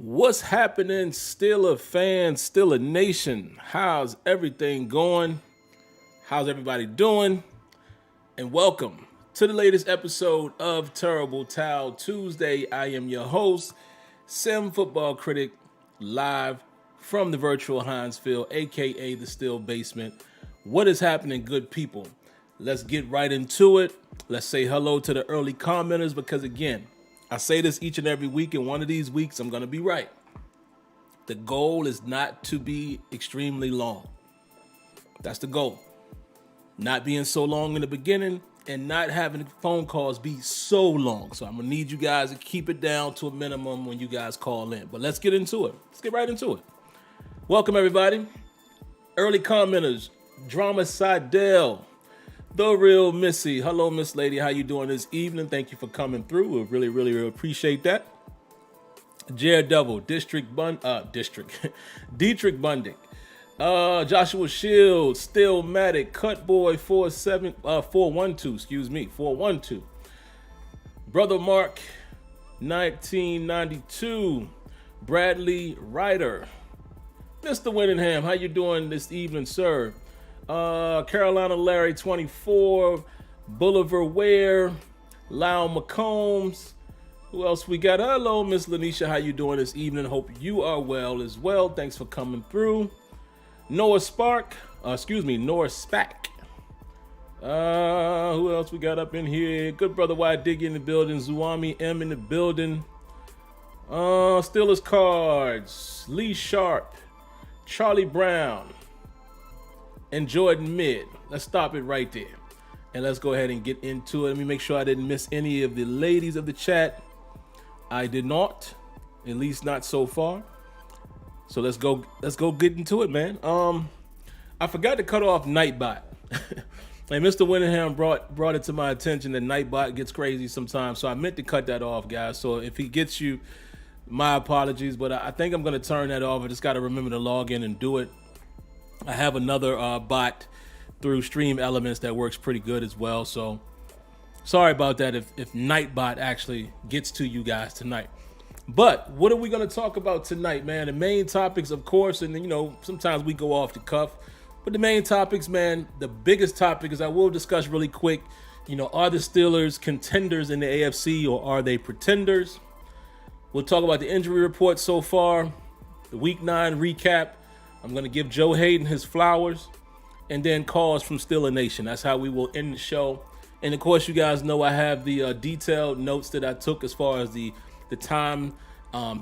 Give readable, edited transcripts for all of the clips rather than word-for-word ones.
What's happening, Steeler fans, Steeler Nation? How's everything going? How's everybody doing? And welcome to the latest episode of Terrible Towel Tuesday. I am your host, SimFBallCritic, live from the virtual Heinz Field, aka the Steel Basement. What is happening, good people? Let's get right into it. Let's say hello to the early commenters because, again, I say this each and every week, and one of these weeks I'm going to be right. The goal is not to be extremely long. That's the goal. Not being so long in the beginning and not having phone calls be so long. So I'm going to need you guys to keep it down to a minimum when you guys call in. But let's get into it. Let's get right into it. Welcome, everybody. Early commenters, Drama Sidell. The Real Missy. Hello, Miss Lady. How you doing this evening? Thank you for coming through. We really appreciate that. Jared Devil, Dietrich Bundick. Joshua Shields, Stillmatic, Cutboy 412. Brother Mark, 1992. Bradley Ryder. Mr. Winningham, how you doing this evening, sir? Carolina Larry 24, Bolivar Ware, Lyle McCombs. Who else we got? Hello, Miss Lanisha. How you doing this evening? Hope you are well as well. Thanks for coming through. Noah Spack. Who else we got up in here? Good brother Y Diggy in the building. Zuami M in the building. Steelers Cards. Lee Sharp. Charlie Brown. And Jordan Mid. Let's stop it right there. And let's go ahead and get into it. Let me make sure I didn't miss any of the ladies of the chat. I did not. At least not so far. So let's go get into it, man. I forgot to cut off Nightbot. And Mr. Winningham brought it to my attention that Nightbot gets crazy sometimes. So I meant to cut that off, guys. So if he gets you, my apologies. But I think I'm going to turn that off. I just got to remember to log in and do it. I have another bot through Stream Elements that works pretty good as well. So sorry about that if Nightbot actually gets to you guys tonight. But what are we going to talk about tonight, man? The main topics, of course, and sometimes we go off the cuff. But the main topics, man, the biggest topic is I will discuss really quick, are the Steelers contenders in the AFC or are they pretenders? We'll talk about the injury report so far, the Week 9 recap. I'm going to give Joe Haden his flowers and then calls from SteelersNation. That's how we will end the show. And, of course, you guys know I have the detailed notes that I took as far as the time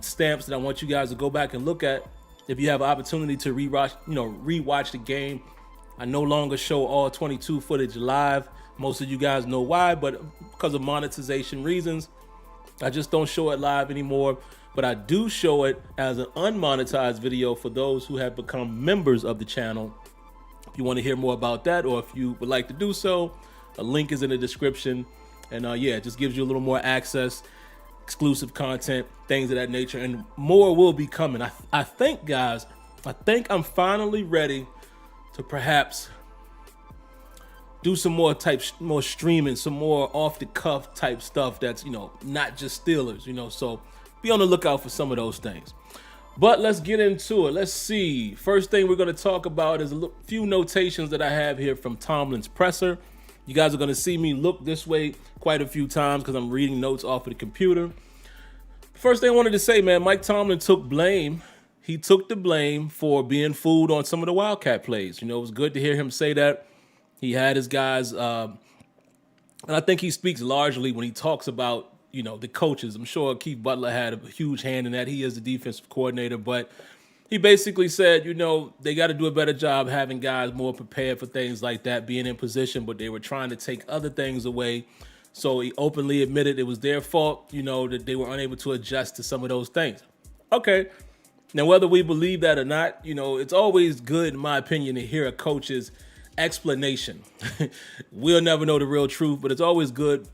stamps that I want you guys to go back and look at. If you have an opportunity to rewatch the game, I no longer show all 22 footage live. Most of you guys know why, but because of monetization reasons, I just don't show it live anymore. But I do show it as an unmonetized video for those who have become members of the channel. If you want to hear more about that, or if you would like to do so, a link is in the description. And it just gives you a little more access, exclusive content, things of that nature, and more will be coming. I think, guys, I'm finally ready to perhaps do some more streaming, some more off the cuff type stuff that's, not just Steelers, so be on the lookout for some of those things. But let's get into it. Let's see. First thing we're going to talk about is a few notations that I have here from Tomlin's presser. You guys are going to see me look this way quite a few times because I'm reading notes off of the computer. First thing I wanted to say, man, Mike Tomlin took blame. He took the blame for being fooled on some of the Wildcat plays. It was good to hear him say that. He had his guys, and I think he speaks largely when he talks about, the coaches. I'm sure Keith Butler had a huge hand in that. He is the defensive coordinator, but he basically said, they got to do a better job having guys more prepared for things like that, being in position, but they were trying to take other things away. So he openly admitted it was their fault, that they were unable to adjust to some of those things. Okay. Now, whether we believe that or not, it's always good, in my opinion, to hear a coach's explanation. We'll never know the real truth, but it's always good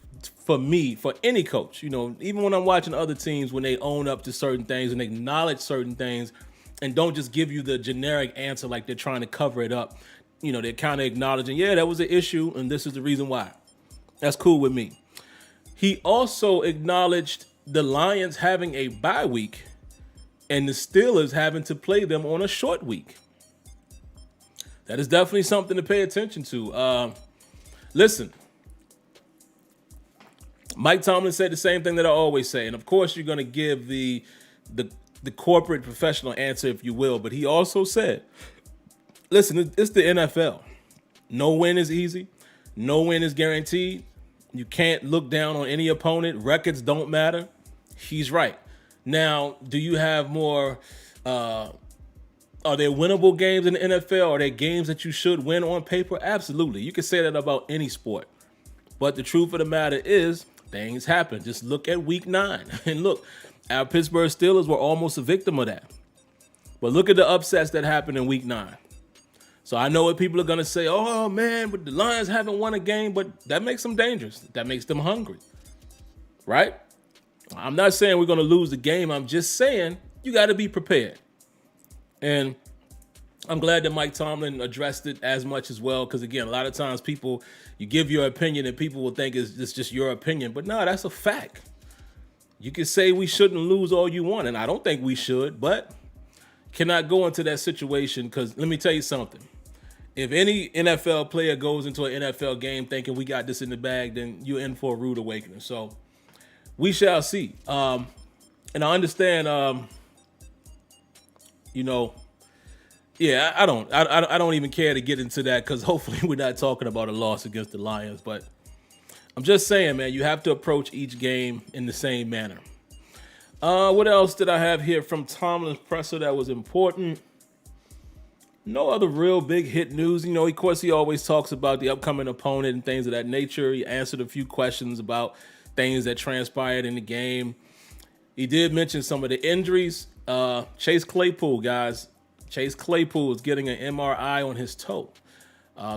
for me, for any coach, even when I'm watching other teams, when they own up to certain things and acknowledge certain things and don't just give you the generic answer like they're trying to cover it up. They're kind of acknowledging, that was an issue and this is the reason why. That's cool with me. He also acknowledged the Lions having a bye week and the Steelers having to play them on a short week. That is definitely something to pay attention to. Listen, Mike Tomlin said the same thing that I always say, and of course you're going to give the corporate professional answer, if you will, but he also said, listen, it's the NFL. No win is easy. No win is guaranteed. You can't look down on any opponent. Records don't matter. He's right. Now, do you have more, are there winnable games in the NFL? Are there games that you should win on paper? Absolutely. You can say that about any sport. But the truth of the matter is, things happen. Just look at week 9. And look, our Pittsburgh Steelers were almost a victim of that. But look at the upsets that happened in week 9. So I know what people are going to say, oh, man, but the Lions haven't won a game. But that makes them dangerous. That makes them hungry. Right? I'm not saying we're going to lose the game. I'm just saying you got to be prepared. And I'm glad that Mike Tomlin addressed it as much as well. Because, again, a lot of times people, you give your opinion and people will think it's just your opinion. But no, that's a fact. You can say we shouldn't lose all you want. And I don't think we should. But cannot go into that situation because let me tell you something. If any NFL player goes into an NFL game thinking we got this in the bag, then you're in for a rude awakening. So we shall see. And I understand, I don't even care to get into that because hopefully we're not talking about a loss against the Lions. But I'm just saying, man, you have to approach each game in the same manner. What else did I have here from Tomlin's presser that was important? No other real big hit news. Of course, he always talks about the upcoming opponent and things of that nature. He answered a few questions about things that transpired in the game. He did mention some of the injuries. Chase Claypool, guys. Chase Claypool is getting an MRI on his toe.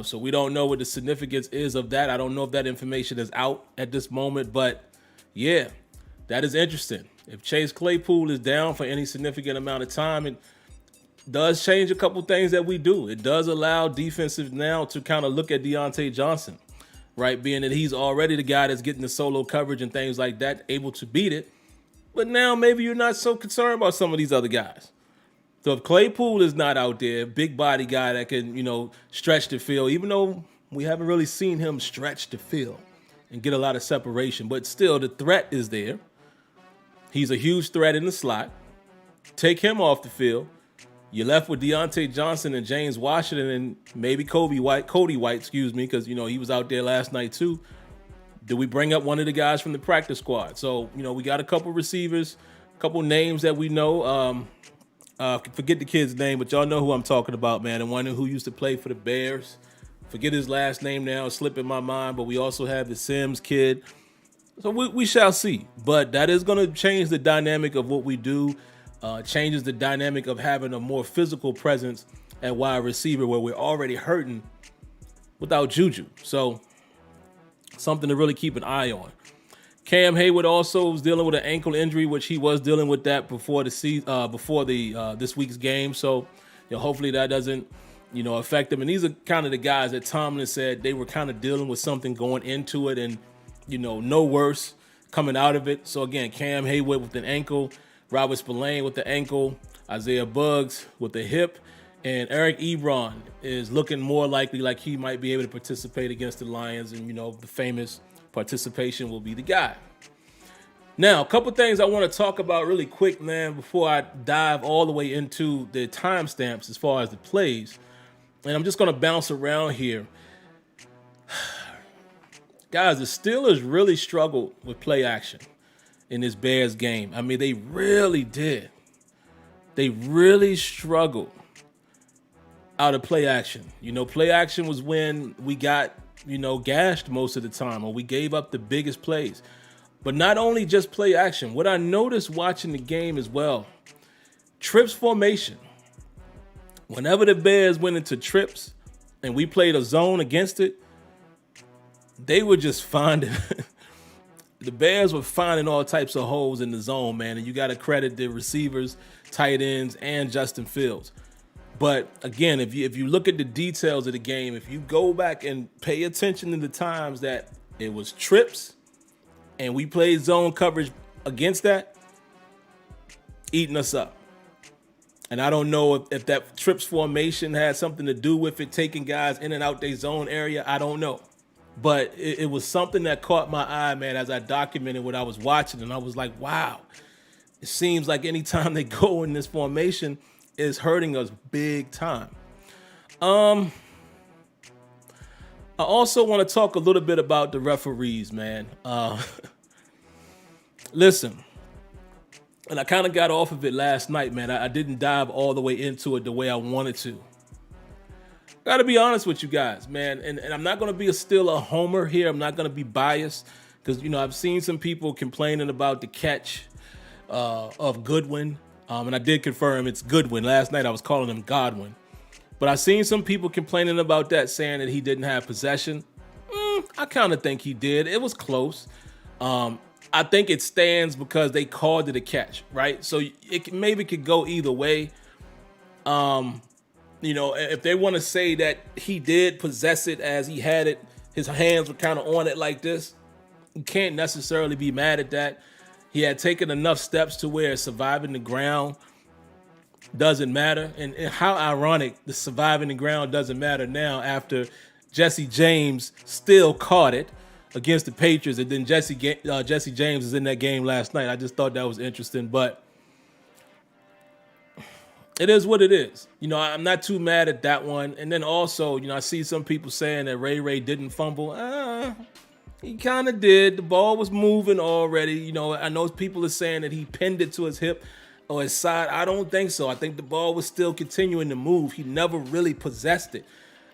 So we don't know what the significance is of that. I don't know if that information is out at this moment. But, yeah, that is interesting. If Chase Claypool is down for any significant amount of time, it does change a couple things that we do. It does allow defensive now to kind of look at Deontay Johnson, right? Being that he's already the guy that's getting the solo coverage and things like that, able to beat it. But now maybe you're not so concerned about some of these other guys. So if Claypool is not out there, big body guy that can, stretch the field, even though we haven't really seen him stretch the field and get a lot of separation, but still the threat is there. He's a huge threat in the slot. Take him off the field. You're left with Deontay Johnson and James Washington and maybe Cody White, because, he was out there last night too. Do we bring up one of the guys from the practice squad? So, we got a couple receivers, a couple names that we know. Forget the kid's name, but y'all know who I'm talking about, man. And one who used to play for the Bears. Forget his last name now, it's slipping my mind. But we also have the Sims kid. So we shall see. But that is going to change the dynamic of what we do. Changes the dynamic of having a more physical presence at wide receiver where we're already hurting without Juju. So something to really keep an eye on. Cam Hayward also was dealing with an ankle injury, which he was dealing with that before this week's game. So hopefully that doesn't affect him. And these are kind of the guys that Tomlin said they were kind of dealing with something going into it and no worse coming out of it. So again, Cam Hayward with an ankle, Robert Spillane with the ankle, Isaiah Buggs with the hip, and Eric Ebron is looking more likely like he might be able to participate against the Lions, and the famous participation will be the guy. Now, a couple things I want to talk about really quick, man, before I dive all the way into the timestamps as far as the plays, and I'm just going to bounce around here. Guys, the Steelers really struggled with play action in this Bears game. I mean, they really did. They really struggled out of play action. Play action was when we got, gashed most of the time, or we gave up the biggest plays. But not only just play action. What I noticed watching the game as well, trips formation. Whenever the Bears went into trips and we played a zone against it, they were just finding the Bears were finding all types of holes in the zone, man. And you got to credit the receivers, tight ends, and Justin Fields. But again, if you look at the details of the game, if you go back and pay attention to the times that it was trips and we played zone coverage against that, eating us up. And I don't know if that trips formation had something to do with it, taking guys in and out their zone area. I don't know. But it was something that caught my eye, man, as I documented what I was watching. And I was like, wow, it seems like anytime they go in this formation, it's hurting us big time. I also want to talk a little bit about the referees, man. Listen, and I kind of got off of it last night, man. I didn't dive all the way into it the way I wanted to. Got to be honest with you guys, man. And I'm not going to be still a homer here. I'm not going to be biased because, I've seen some people complaining about the catch of Goodwin. And I did confirm it's Goodwin. Last night I was calling him Godwin. But I've seen some people complaining about that, saying that he didn't have possession. I kind of think he did. It was close. I think it stands because they called it a catch, right? So it maybe could go either way. If they want to say that he did possess it as he had it, his hands were kind of on it like this, you can't necessarily be mad at that. He had taken enough steps to where surviving the ground doesn't matter. And how ironic the surviving the ground doesn't matter now after Jesse James still caught it against the Patriots, and then Jesse James is in that game last night. I just thought that was interesting, but it is what it is. I'm not too mad at that one. And then also, I see some people saying that Ray didn't fumble. He kind of did. The ball was moving already. I know people are saying that he pinned it to his hip or his side. I don't think so. I think the ball was still continuing to move. He never really possessed it.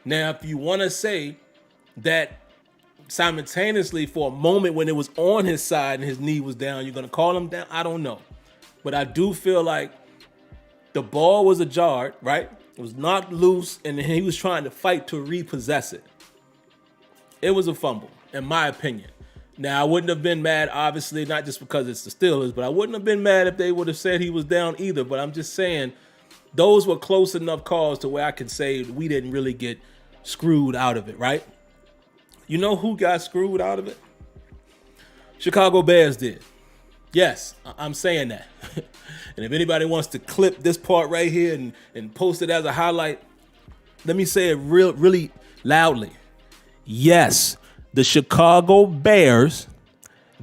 Now, if you want to say that simultaneously for a moment when it was on his side and his knee was down, you're going to call him down? I don't know. But I do feel like the ball was ajar, right? It was knocked loose, and he was trying to fight to repossess it. It was a fumble, in my opinion. Now, I wouldn't have been mad, obviously, not just because it's the Steelers, but I wouldn't have been mad if they would have said he was down either. But I'm just saying those were close enough calls to where I can say we didn't really get screwed out of it, right? You know who got screwed out of it? Chicago Bears did. Yes, I'm saying that. And if anybody wants to clip this part right here and post it as a highlight, let me say it really loudly. Yes, the Chicago Bears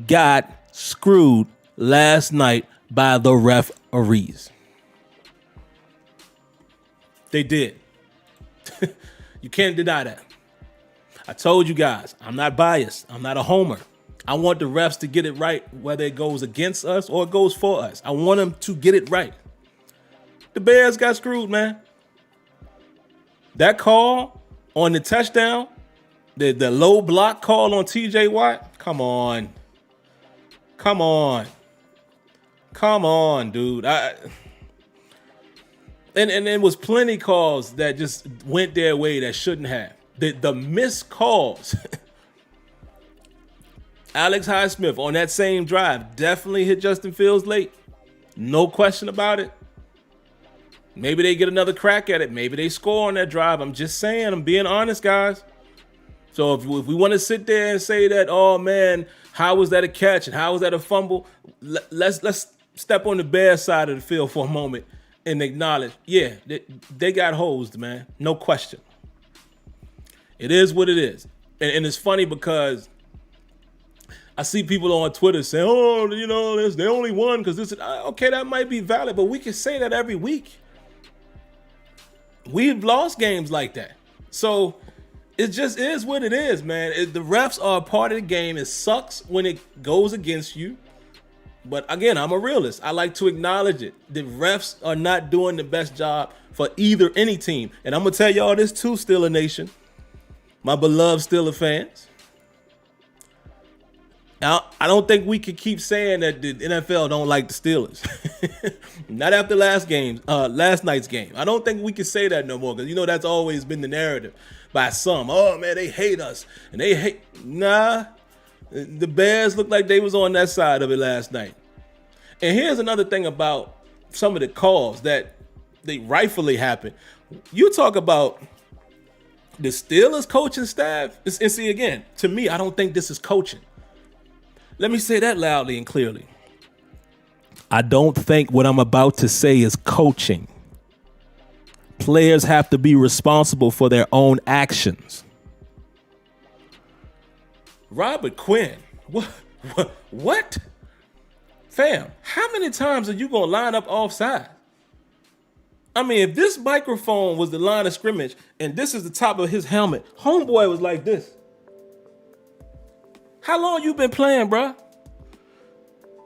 got screwed last night by the referees. They did. You can't deny that. I told you guys, I'm not biased. I'm not a homer. I want the refs to get it right, whether it goes against us or it goes for us. I want them to get it right. The Bears got screwed, man. That call on the touchdown, the low block call on TJ Watt, come on, dude. And there was plenty calls that just went their way that shouldn't have. The missed calls. Alex Highsmith on that same drive definitely hit Justin Fields late. No question about it. Maybe they get another crack at it. Maybe they score on that drive. I'm just saying. I'm being honest, guys. So if we want to sit there and say that, oh, man, how was that a catch and how was that a fumble? Let's step on the Bears side of the field for a moment and acknowledge, yeah, they got hosed, man. No question. It is what it is. And it's funny because I see people on Twitter saying, oh, they only won because this is, okay, that might be valid, but we can say that every week. We've lost games like that. So it just is what it is, man. The refs are a part of the game. It sucks when it goes against you. But again, I'm a realist. I like to acknowledge it. The refs are not doing the best job for any team. And I'm going to tell y'all this too, Steeler Nation. My beloved Steeler fans. Now, I don't think we could keep saying that the NFL don't like the Steelers. Not after last night's game. I don't think we can say that no more because, that's always been the narrative by some. Oh, man, they hate us. And they hate. Nah. The Bears looked like they was on that side of it last night. And here's another thing about some of the calls that they rightfully happened. You talk about the Steelers coaching staff. And see, again, to me, I don't think this is coaching. Let me say that loudly and clearly. I don't think what I'm about to say is coaching. Players have to be responsible for their own actions. Robert Quinn. What? Fam, how many times are you going to line up offside? I mean, if this microphone was the line of scrimmage and this is the top of his helmet, homeboy was like this. How long you been playing, bruh?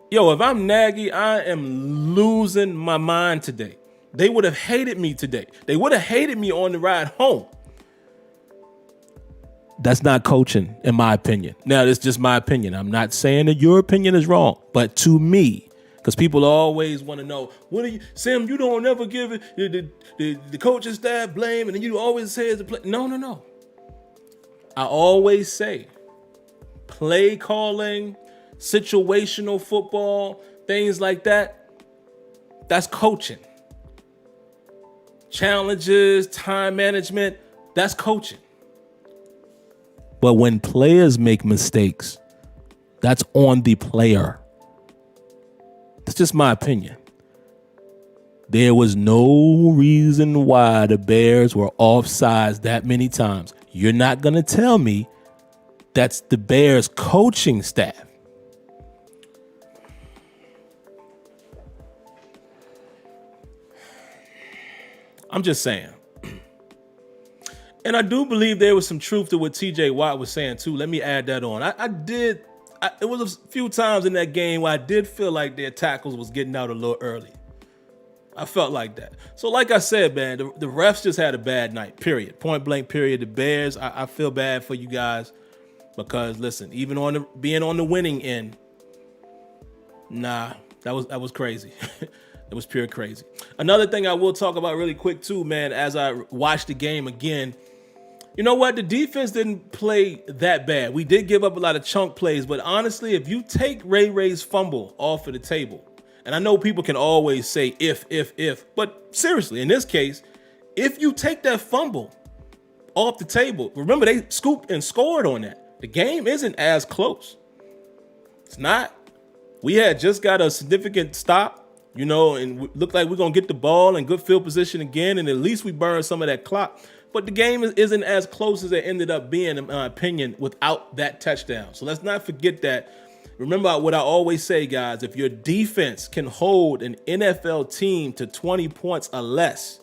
Yo, if I'm Nagy, I am losing my mind today. They would have hated me today. They would have hated me on the ride home. That's not coaching, in my opinion. Now, it's just my opinion. I'm not saying that your opinion is wrong, but to me, because people always want to know, what are you, Sim, you don't ever give it the coaching staff blame, and then you always say it's a play. No. I always say play calling, situational football, things like that. That's coaching. Challenges, time management, that's coaching. But when players make mistakes, that's on the player. That's just my opinion. There was no reason why the Bears were offsides that many times. You're not going to tell me that's the Bears coaching staff. I'm just saying. And I do believe there was some truth to what TJ Watt was saying too. Let me add that on. It was a few times in that game where I did feel like their tackles was getting out a little early. I felt like that. So like I said, man, the refs just had a bad night, period. Point blank, period. The Bears, I feel bad for you guys because, listen, even being on the winning end, nah, that was crazy. It was pure crazy. Another thing I will talk about really quick too, man, as I watched the game again, you know what? The defense didn't play that bad. We did give up a lot of chunk plays, but honestly, if you take Ray's fumble off of the table, and I know people can always say if, but seriously, in this case, if you take that fumble off the table, remember they scooped and scored on that. The game isn't as close. It's not. We had just got a significant stop, you know, and looked like we're going to get the ball in good field position again, and at least we burned some of that clock. But the game isn't as close as it ended up being, in my opinion, without that touchdown. So let's not forget that. Remember what I always say, guys. If your defense can hold an NFL team to 20 points or less,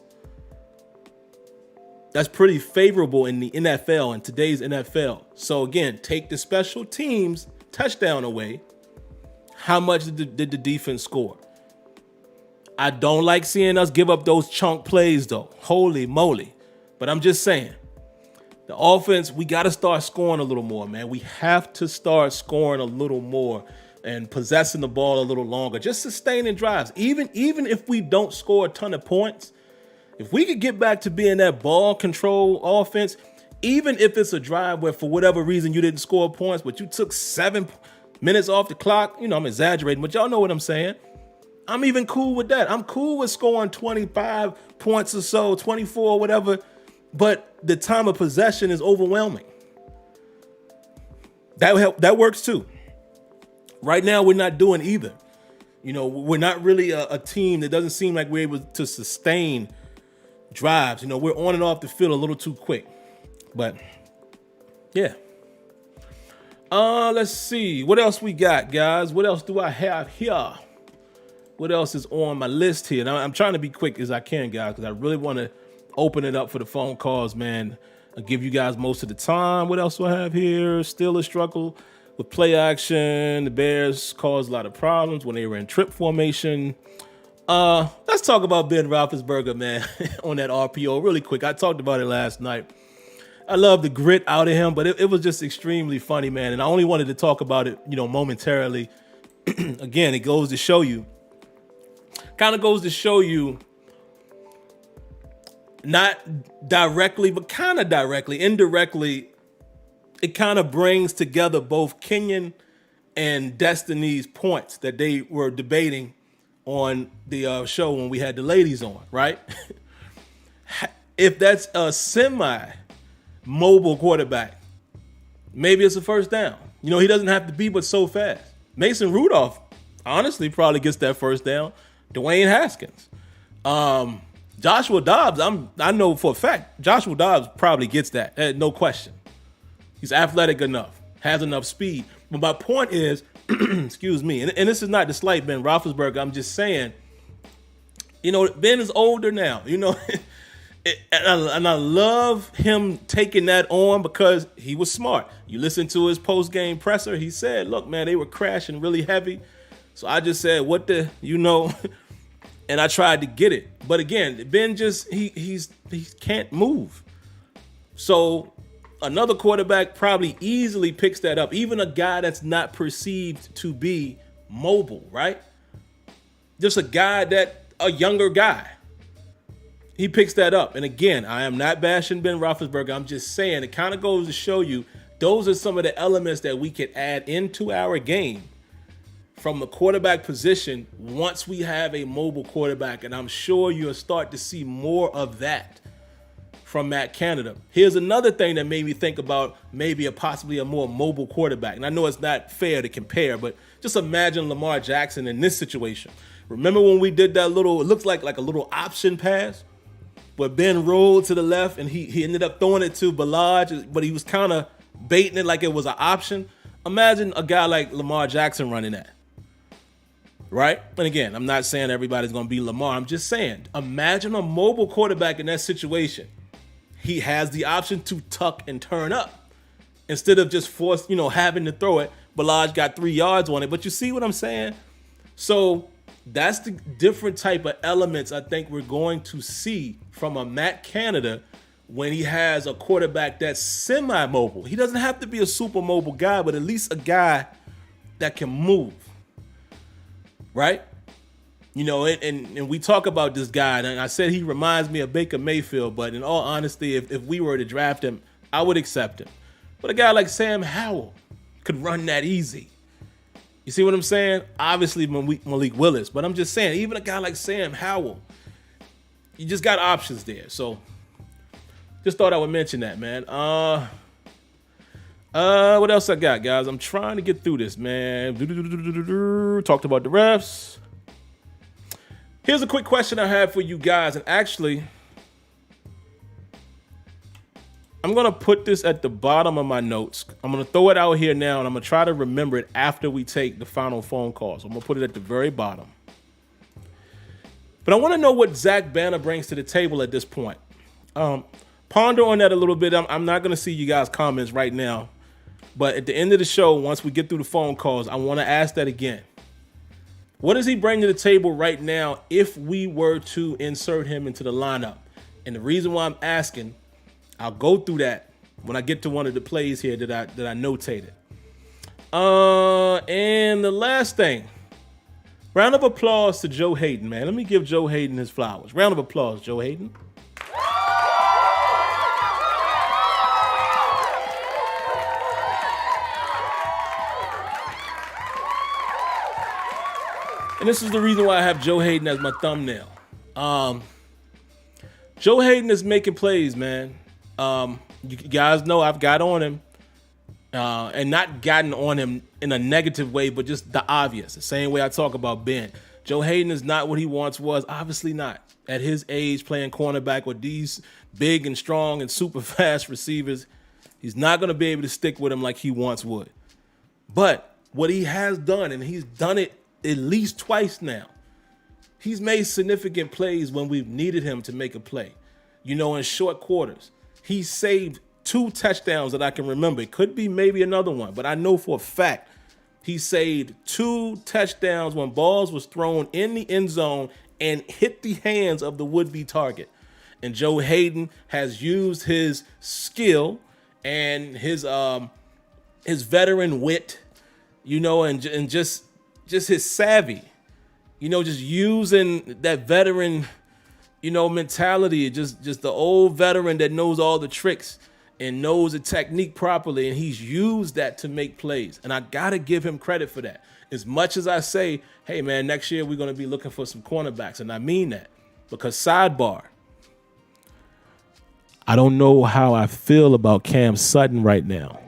that's pretty favorable in the NFL, in today's NFL. So again, take the special teams touchdown away. How much did the defense score? I don't like seeing us give up those chunk plays, though. Holy moly. But I'm just saying, the offense, we got to start scoring a little more, man. We have to start scoring a little more and possessing the ball a little longer. Just sustaining drives. Even if we don't score a ton of points, if we could get back to being that ball control offense, even if it's a drive where for whatever reason you didn't score points, but you took 7 minutes off the clock, you know, I'm exaggerating, but y'all know what I'm saying. I'm even cool with that. I'm cool with scoring 25 points or so, 24, whatever. But the time of possession is overwhelming. That works too. Right now, we're not doing either. You know, we're not really a team that doesn't seem like we're able to sustain drives. You know, we're on and off the field a little too quick. But yeah. Let's see. What else we got, guys? What else do I have here? What else is on my list here? Now, I'm trying to be quick as I can, guys, because I really want to open it up for the phone calls, man. I'll give you guys most of the time. What else do I have here? Steelers struggle with play action. The Bears caused a lot of problems when they were in trip formation. Let's talk about Ben Roethlisberger, man, on that RPO really quick. I talked about it last night. I love the grit out of him, but it was just extremely funny, man. And I only wanted to talk about it, you know, momentarily. Again, it goes to show you, not directly, but kind of directly, indirectly, it kind of brings together both Kenyon and Destiny's points that they were debating on the show when we had the ladies on, right? If that's a semi-mobile quarterback, maybe it's a first down. You know, he doesn't have to be but so fast. Mason Rudolph, honestly, probably gets that first down. Dwayne Haskins. Joshua Dobbs, I know for a fact, Joshua Dobbs probably gets that. No question. He's athletic enough, has enough speed. But my point is, excuse me, and this is not to slight Ben Roethlisberger. I'm just saying, Ben is older now, and I love him taking that on because he was smart. You listen to his post-game presser. He said, look, man, they were crashing really heavy. So I just said, and I tried to get it. But again, Ben he can't move. So another quarterback probably easily picks that up. Even a guy that's not perceived to be mobile, right? Just a younger guy. He picks that up. And again, I am not bashing Ben Roethlisberger. I'm just saying it kind of goes to show you those are some of the elements that we could add into our game from the quarterback position once we have a mobile quarterback. And I'm sure you'll start to see more of that from Matt Canada. Here's another thing that made me think about maybe possibly a more mobile quarterback. And I know it's not fair to compare, but just imagine Lamar Jackson in this situation. Remember when we did that it looks like a little option pass? Where Ben rolled to the left and he ended up throwing it to Ballage, but he was kind of baiting it like it was an option. Imagine a guy like Lamar Jackson running that, right? And again, I'm not saying everybody's going to be Lamar. I'm just saying, imagine a mobile quarterback in that situation. He has the option to tuck and turn up instead of just having to throw it. Ballage got 3 yards on it, but you see what I'm saying? So that's the different type of elements I think we're going to see from a Matt Canada when he has a quarterback that's semi-mobile. He doesn't have to be a super mobile guy, but at least a guy that can move, right? And we talk about this guy, and I said he reminds me of Baker Mayfield, but in all honesty, if we were to draft him, I would accept him. But a guy like Sam Howell could run that easy. You see what I'm saying? Obviously, Malik Willis, but I'm just saying, even a guy like Sam Howell, you just got options there. So, just thought I would mention that, man. What else I got, guys? I'm trying to get through this, man. Talked about the refs. Here's a quick question I have for you guys, and actually, I'm going to put this at the bottom of my notes. I'm going to throw it out here now, and I'm going to try to remember it after we take the final phone call. So I'm going to put it at the very bottom. But I want to know what Zach Banner brings to the table at this point. Ponder on that a little bit. I'm not going to see you guys' comments right now. But at the end of the show, once we get through the phone calls, I want to ask that again. What does he bring to the table right now if we were to insert him into the lineup? And the reason why I'm asking, I'll go through that when I get to one of the plays here that I notated. And the last thing, round of applause to Joe Haden, man. Let me give Joe Haden his flowers. Round of applause, Joe Haden. And this is the reason why I have Joe Haden as my thumbnail. Joe Haden is making plays, man. You guys know I've got on him, and not gotten on him in a negative way, but just the obvious, the same way I talk about Ben. Joe Haden is not what he once was, obviously not. At his age, playing cornerback with these big and strong and super fast receivers, he's not going to be able to stick with him like he once would. But what he has done, and he's done it at least twice now, he's made significant plays when we've needed him to make a play. In short quarters. He saved 2 touchdowns that I can remember. It could be maybe another one, but I know for a fact he saved 2 touchdowns when balls was thrown in the end zone and hit the hands of the would-be target. And Joe Haden has used his skill and his veteran wit, and just his savvy, just using that veteran mentality, just the old veteran that knows all the tricks and knows the technique properly, and he's used that to make plays. And I gotta give him credit for that. As much as I say, hey man, next year we're gonna be looking for some cornerbacks, and I mean that, because sidebar, I don't know how I feel about Cam Sutton right now.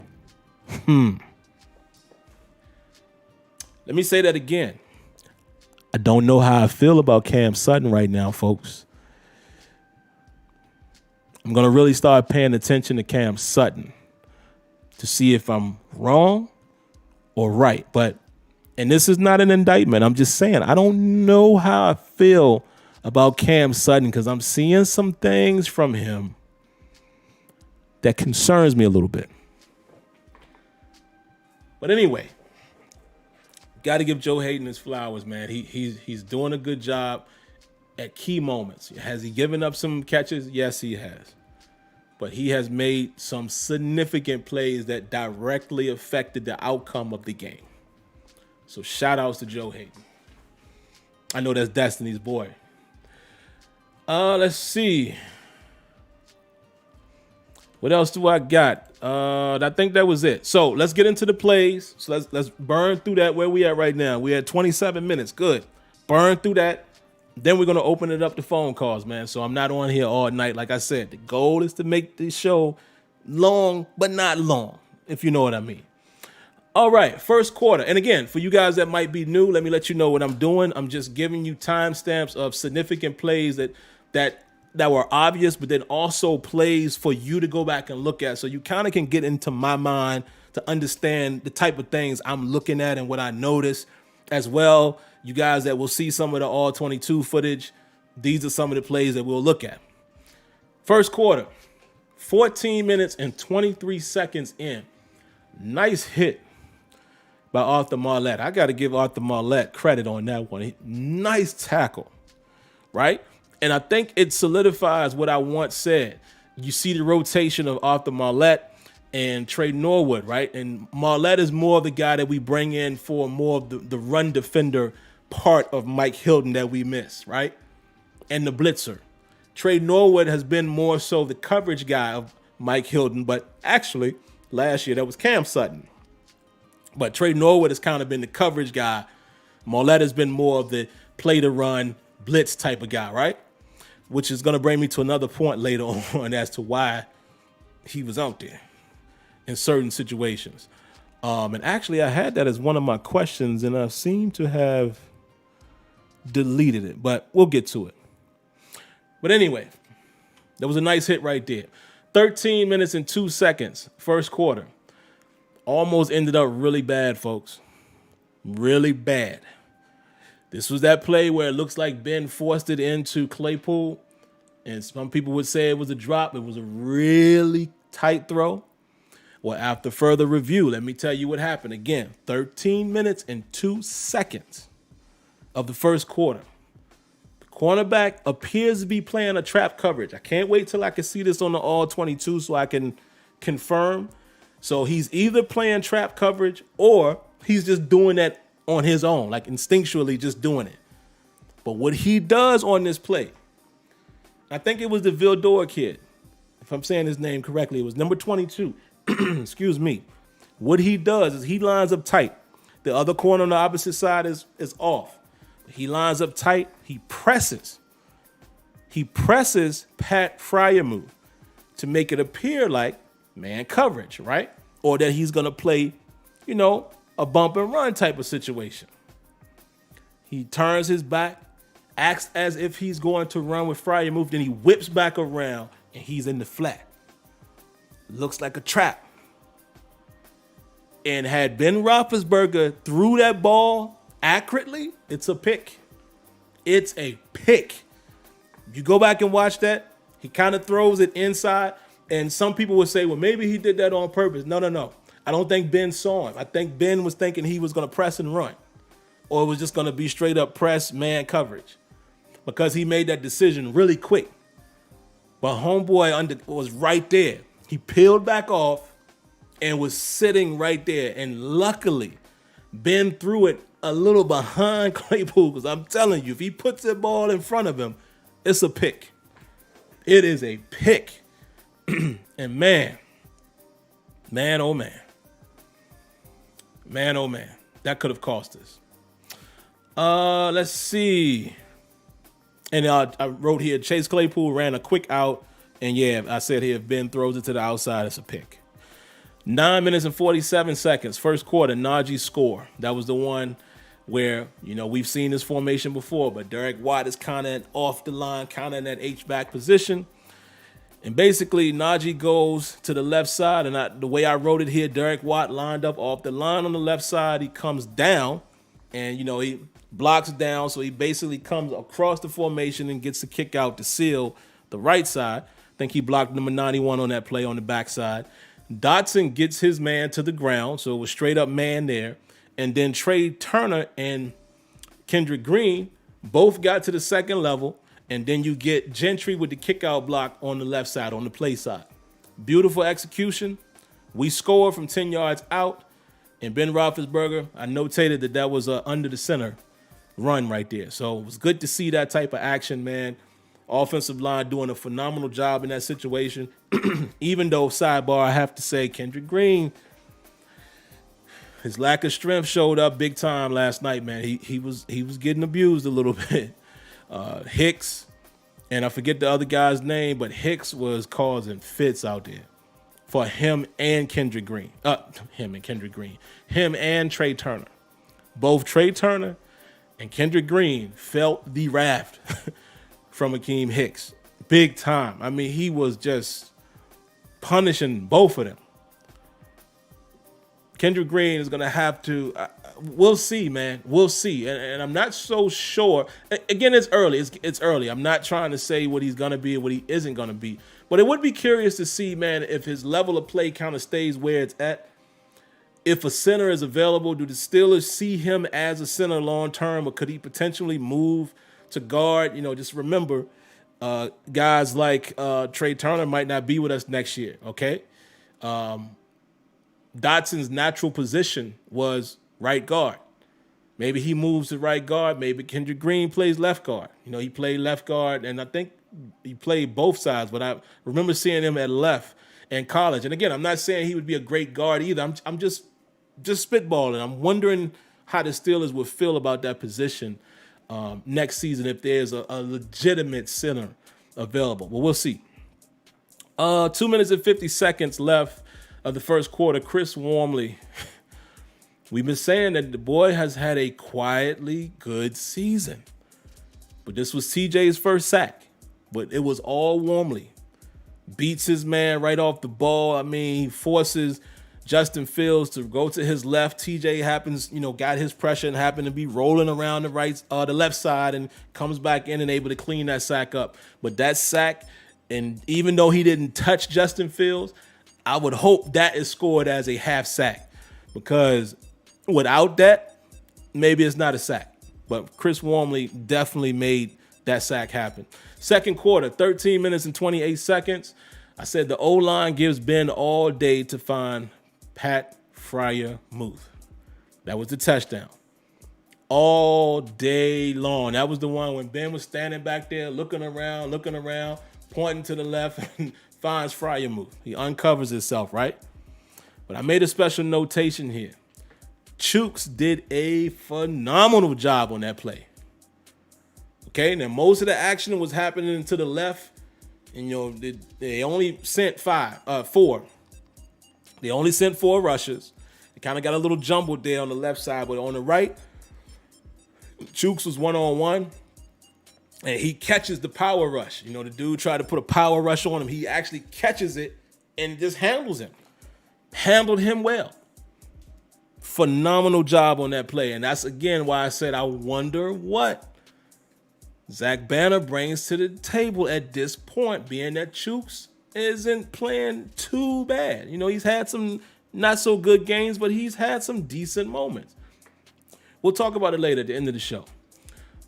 Let me say that again. I don't know how I feel about Cam Sutton right now, folks. I'm going to really start paying attention to Cam Sutton to see if I'm wrong or right. And this is not an indictment. I'm just saying, I don't know how I feel about Cam Sutton because I'm seeing some things from him that concerns me a little bit. But anyway, got to give Joe Haden his flowers, man. He's doing a good job at key moments. Has he given up some catches? Yes, he has. But he has made some significant plays that directly affected the outcome of the game. So shout outs to Joe Haden. I know that's Destiny's boy. Let's see. What else do I got? I think that was it. So let's get into the plays. So let's burn through that. Where we at right now? We at 27 minutes. Good. Burn through that. Then we're going to open it up to phone calls, man. So I'm not on here all night. Like I said, the goal is to make this show long, but not long, if you know what I mean. All right, first quarter. And again, for you guys that might be new, let me let you know what I'm doing. I'm just giving you timestamps of significant plays that were obvious, but then also plays for you to go back and look at. So you kind of can get into my mind to understand the type of things I'm looking at and what I notice as well. You guys that will see some of the all 22 footage, these are some of the plays that we'll look at. First quarter, 14 minutes and 23 seconds in. Nice hit by Arthur Marlette. I got to give Arthur Marlette credit on that one. Nice tackle, right? And I think it solidifies what I once said. You see the rotation of Arthur Marlette and Trey Norwood, right? And Marlette is more of the guy that we bring in for more of the run defender part of Mike Hilton that we miss, right? And the blitzer. Trey Norwood has been more so the coverage guy of Mike Hilton, but actually last year that was Cam Sutton. But Trey Norwood has kind of been the coverage guy. Marlette has been more of the play to run blitz type of guy, right? Which is going to bring me to another point later on as to why he was out there in certain situations. And actually, I had that as one of my questions, and I seem to have deleted it, but we'll get to it. But anyway, that was a nice hit right there. 13 minutes and 2 seconds, first quarter. Almost ended up really bad, folks. Really bad. This was that play where it looks like Ben forced it into Claypool, and some people would say it was a drop. It was a really tight throw. Well, after further review, let me tell you what happened. Again, 13 minutes and 2 seconds of the first quarter. The cornerback appears to be playing a trap coverage. I can't wait till I can see this on the all 22 so I can confirm. So he's either playing trap coverage or he's just doing that on his own, like instinctually just doing it. But what he does on this play, I think it was the Vildor kid. If I'm saying his name correctly, it was number 22. Excuse me. What he does is he lines up tight. The other corner on the opposite side is off. He lines up tight. He presses. He presses Pat Freiermuth to make it appear like man coverage, right? Or that he's going to play, a bump and run type of situation. He turns his back, acts as if he's going to run with Freiermuth, then he whips back around and he's in the flat. Looks like a trap. And had Ben Roethlisberger threw that ball accurately, it's a pick. It's a pick. You go back and watch that, he kind of throws it inside, and some people would say, well, maybe he did that on purpose. No. I don't think Ben saw him. I think Ben was thinking he was going to press and run, or it was just going to be straight up press man coverage, because he made that decision really quick. But homeboy was right there. He peeled back off and was sitting right there. And luckily, Ben threw it a little behind Claypool, because I'm telling you, if he puts that ball in front of him, it's a pick. It is a pick. And man, oh man. Man, oh man. That could have cost us. Let's see. And I wrote here, Chase Claypool ran a quick out. And yeah, I said here, if Ben throws it to the outside, it's a pick. 9 minutes and 47 seconds. First quarter, Najee score. That was the one where, we've seen this formation before, but Derek Watt is kind of off the line, kind of in that H-back position. And basically, Najee goes to the left side, and the way I wrote it here, Derek Watt lined up off the line on the left side. He comes down, and, he blocks down, so he basically comes across the formation and gets the kick out to seal the right side. I think he blocked number 91 on that play on the backside. Dotson gets his man to the ground, so it was straight up man there. And then Trey Turner and Kendrick Green both got to the second level. And then you get Gentry with the kickout block on the left side, on the play side. Beautiful execution. We scored from 10 yards out. And Ben Roethlisberger, I notated that was a under the center run right there. So it was good to see that type of action, man. Offensive line doing a phenomenal job in that situation. Even though, sidebar, I have to say, Kendrick Green, his lack of strength showed up big time last night, man. He was getting abused a little bit. Hicks, and I forget the other guy's name, but Hicks was causing fits out there for him and Kendrick Green. Him and Trey Turner. Both Trey Turner and Kendrick Green felt the wrath from Akeem Hicks. Big time. I mean, he was just punishing both of them. Kendrick Green is going to have to, we'll see, man. We'll see. And I'm not so sure. Again, it's early. It's early. I'm not trying to say what he's going to be or what he isn't going to be. But it would be curious to see, man, if his level of play kind of stays where it's at. If a center is available, do the Steelers see him as a center long term, or could he potentially move to guard? Just remember, guys like Trey Turner might not be with us next year, okay? Dotson's natural position was right guard. Maybe he moves to right guard. Maybe Kendrick Green plays left guard. He played left guard, and I think he played both sides, but I remember seeing him at left in college. And again, I'm not saying he would be a great guard either. I'm just spitballing. I'm wondering how the Steelers would feel about that position next season if there's a legitimate center available. Well, we'll see. 2 minutes and 50 seconds left of the first quarter. Chris Wormley, we've been saying that the boy has had a quietly good season, but this was TJ's first sack, but it was all Wormley. Beats his man right off the ball. I mean, he forces Justin Fields to go to his left. TJ happens, got his pressure and happened to be rolling around the left side and comes back in and able to clean that sack up. But that sack, and even though he didn't touch Justin Fields, I would hope that is scored as a half sack, because without that, maybe it's not a sack. But Chris Wormley definitely made that sack happen. Second quarter, 13 minutes and 28 seconds. I said the O-line gives Ben all day to find Pat Freiermuth. That was the touchdown. All day long. That was the one when Ben was standing back there looking around, pointing to the left, and finds Freiermuth. He uncovers himself, right? But I made a special notation here. Chooks did a phenomenal job on that play. Okay, now most of the action was happening to the left, and they only sent four. They only sent 4 rushers. They kind of got a little jumbled there on the left side, but on the right, Chooks was one-on-one. And he catches the power rush. The dude tried to put a power rush on him. He actually catches it and just handles him. Handled him well. Phenomenal job on that play. And that's, again, why I said I wonder what Zach Banner brings to the table at this point, being that Chooks isn't playing too bad. He's had some not so good games, but he's had some decent moments. We'll talk about it later at the end of the show.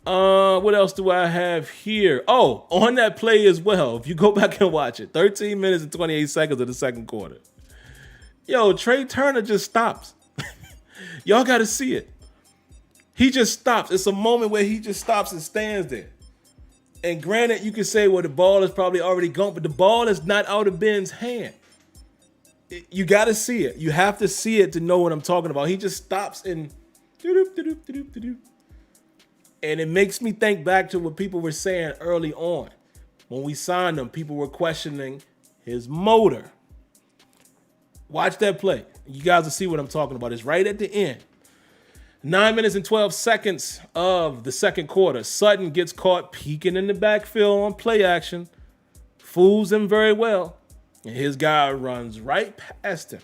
What else do I have here? Oh, on that play as well, if you go back and watch it, 13 minutes and 28 seconds of the second quarter. Trey Turner just stops. Y'all got to see it. He just stops. It's a moment where he just stops and stands there. And granted, you can say, well, the ball is probably already gone, but the ball is not out of Ben's hand. You got to see it. You have to see it to know what I'm talking about. He just stops and and it makes me think back to what people were saying early on. When we signed him, people were questioning his motor. Watch that play. You guys will see what I'm talking about. It's right at the end. 9 minutes and 12 seconds of the second quarter. Sutton gets caught peeking in the backfield on play action. fools him very well, and his guy runs right past him.